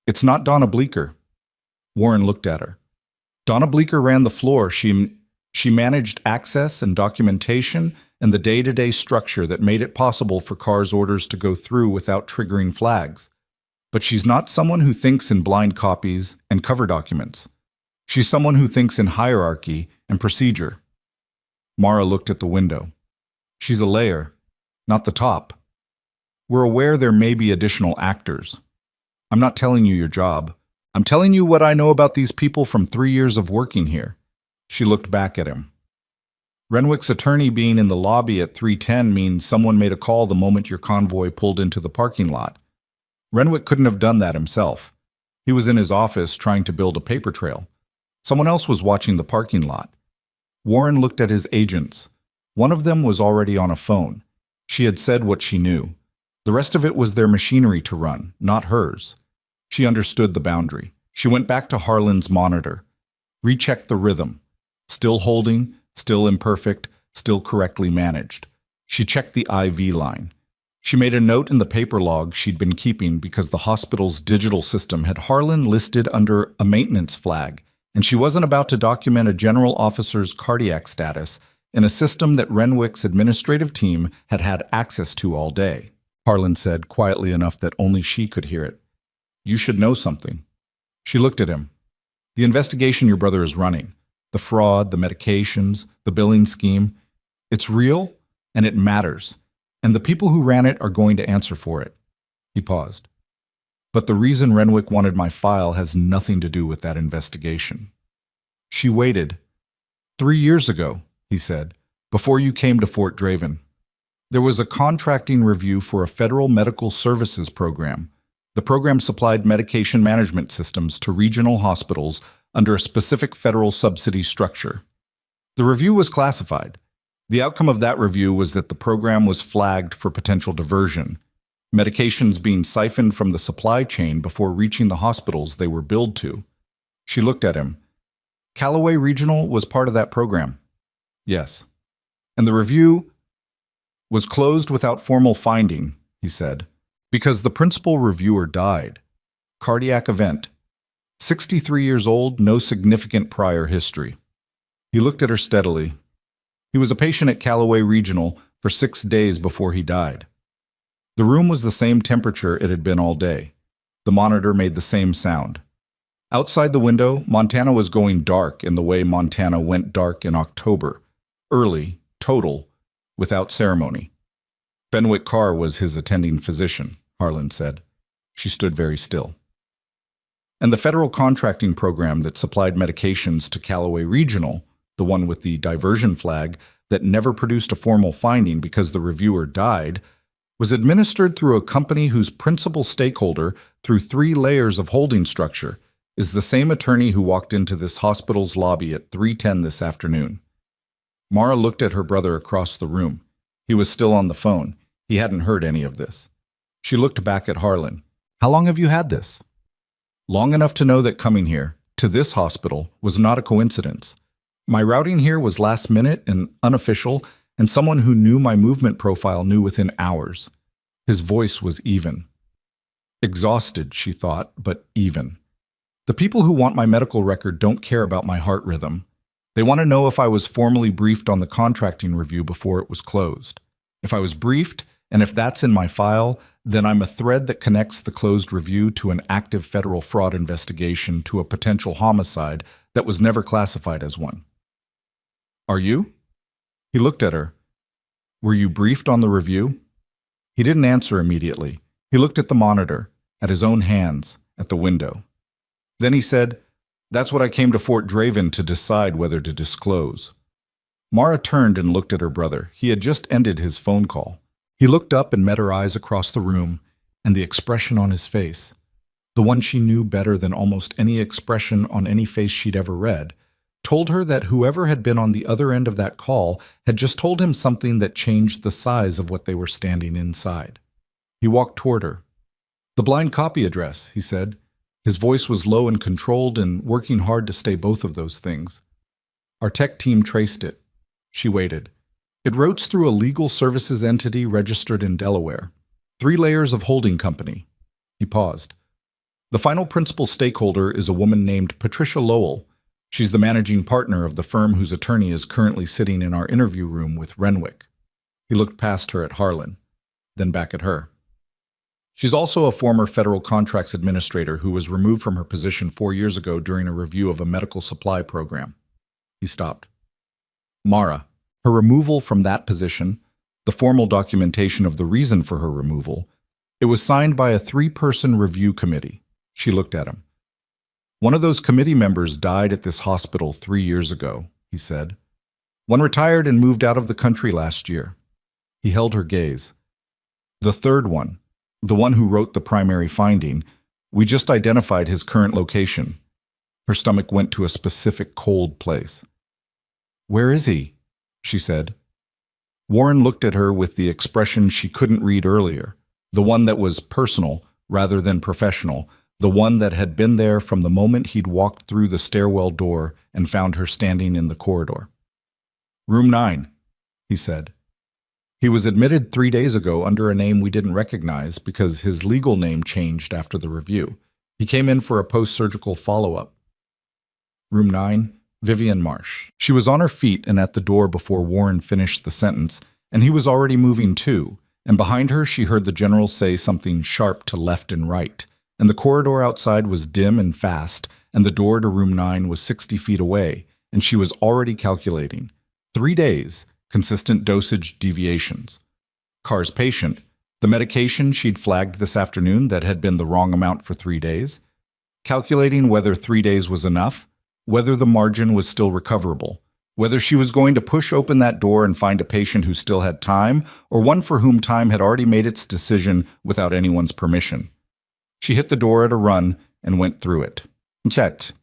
It's not Donna Bleecker. Warren looked at her. Donna Bleecker ran the floor. She managed access and documentation and the day-to-day structure that made it possible for Carr's orders to go through without triggering flags. But she's not someone who thinks in blind copies and cover documents. She's someone who thinks in hierarchy and procedure. Mara looked at the window. She's a layer, not the top. We're aware there may be additional actors. I'm not telling you your job. I'm telling you what I know about these people from 3 years of working here. She looked back at him. Renwick's attorney being in the lobby at 3:10 means someone made a call the moment your convoy pulled into the parking lot. Renwick couldn't have done that himself. He was in his office trying to build a paper trail. Someone else was watching the parking lot. Warren looked at his agents. One of them was already on a phone. She had said what she knew. The rest of it was their machinery to run, not hers. She understood the boundary. She went back to Harlan's monitor, rechecked the rhythm. Still holding, still imperfect, still correctly managed. She checked the IV line. She made a note in the paper log she'd been keeping because the hospital's digital system had Harlan listed under a maintenance flag, and she wasn't about to document a general officer's cardiac status in a system that Renwick's administrative team had had access to all day. Harlan said, quietly enough that only she could hear it. You should know something. She looked at him. The investigation your brother is running, the fraud, the medications, the billing scheme, it's real and it matters, and the people who ran it are going to answer for it. He paused. But the reason Renwick wanted my file has nothing to do with that investigation. She waited. 3 years ago, he said, before you came to Fort Draven. There was a contracting review for a federal medical services program. The program supplied medication management systems to regional hospitals under a specific federal subsidy structure. The review was classified. The outcome of that review was that the program was flagged for potential diversion, medications being siphoned from the supply chain before reaching the hospitals they were billed to. She looked at him. Callaway Regional was part of that program. Yes. And the review was closed without formal finding, he said, because the principal reviewer died. Cardiac event. 63 years old, no significant prior history. He looked at her steadily. He was a patient at Callaway Regional for 6 days before he died. The room was the same temperature it had been all day. The monitor made the same sound. Outside the window, Montana was going dark in the way Montana went dark in October. Early, total, without ceremony. Fenwick Carr was his attending physician, Harlan said. She stood very still. And the federal contracting program that supplied medications to Callaway Regional, the one with the diversion flag that never produced a formal finding because the reviewer died, was administered through a company whose principal stakeholder, through 3 layers of holding structure, is the same attorney who walked into this hospital's lobby at 3:10 this afternoon. Mara looked at her brother across the room. He was still on the phone. He hadn't heard any of this. She looked back at Harlan. How long have you had this? Long enough to know that coming here, to this hospital, was not a coincidence. My routing here was last minute and unofficial, and someone who knew my movement profile knew within hours. His voice was even. Exhausted, she thought, but even. The people who want my medical record don't care about my heart rhythm. They want to know if I was formally briefed on the contracting review before it was closed. If I was briefed, and if that's in my file, then I'm a thread that connects the closed review to an active federal fraud investigation to a potential homicide that was never classified as one. Are you? He looked at her. Were you briefed on the review? He didn't answer immediately. He looked at the monitor, at his own hands, at the window. Then he said, That's what I came to Fort Draven to decide whether to disclose. Mara turned and looked at her brother. He had just ended his phone call. He looked up and met her eyes across the room, and the expression on his face, the one she knew better than almost any expression on any face she'd ever read, told her that whoever had been on the other end of that call had just told him something that changed the size of what they were standing inside. He walked toward her. The blind copy address, he said. His voice was low and controlled and working hard to stay both of those things. Our tech team traced it. She waited. It routes through a legal services entity registered in Delaware. 3 layers of holding company. He paused. The final principal stakeholder is a woman named Patricia Lowell. She's the managing partner of the firm whose attorney is currently sitting in our interview room with Renwick. He looked past her at Harlan, then back at her. She's also a former federal contracts administrator who was removed from her position 4 years ago during a review of a medical supply program. He stopped. Mara, her removal from that position, the formal documentation of the reason for her removal, it was signed by a 3-person review committee. She looked at him. One of those committee members died at this hospital 3 years ago, he said. One retired and moved out of the country last year. He held her gaze. The 3rd one, the one who wrote the primary finding, we just identified his current location. Her stomach went to a specific cold place. Where is he? She said. Warren looked at her with the expression she couldn't read earlier, the one that was personal rather than professional, the one that had been there from the moment he'd walked through the stairwell door and found her standing in the corridor. Room 9, he said. He was admitted 3 days ago under a name we didn't recognize because his legal name changed after the review. He came in for a post-surgical follow-up. Room 9, Vivian Marsh. She was on her feet and at the door before Warren finished the sentence, and he was already moving too, and behind her she heard the general say something sharp to left and right, and the corridor outside was dim and fast, and the door to room 9 was 60 feet away, and she was already calculating. 3 days, consistent dosage deviations. Carr's patient, the medication she'd flagged this afternoon that had been the wrong amount for 3 days. Calculating whether 3 days was enough, whether the margin was still recoverable, whether she was going to push open that door and find a patient who still had time, or one for whom time had already made its decision without anyone's permission. She hit the door at a run and went through it. Checked.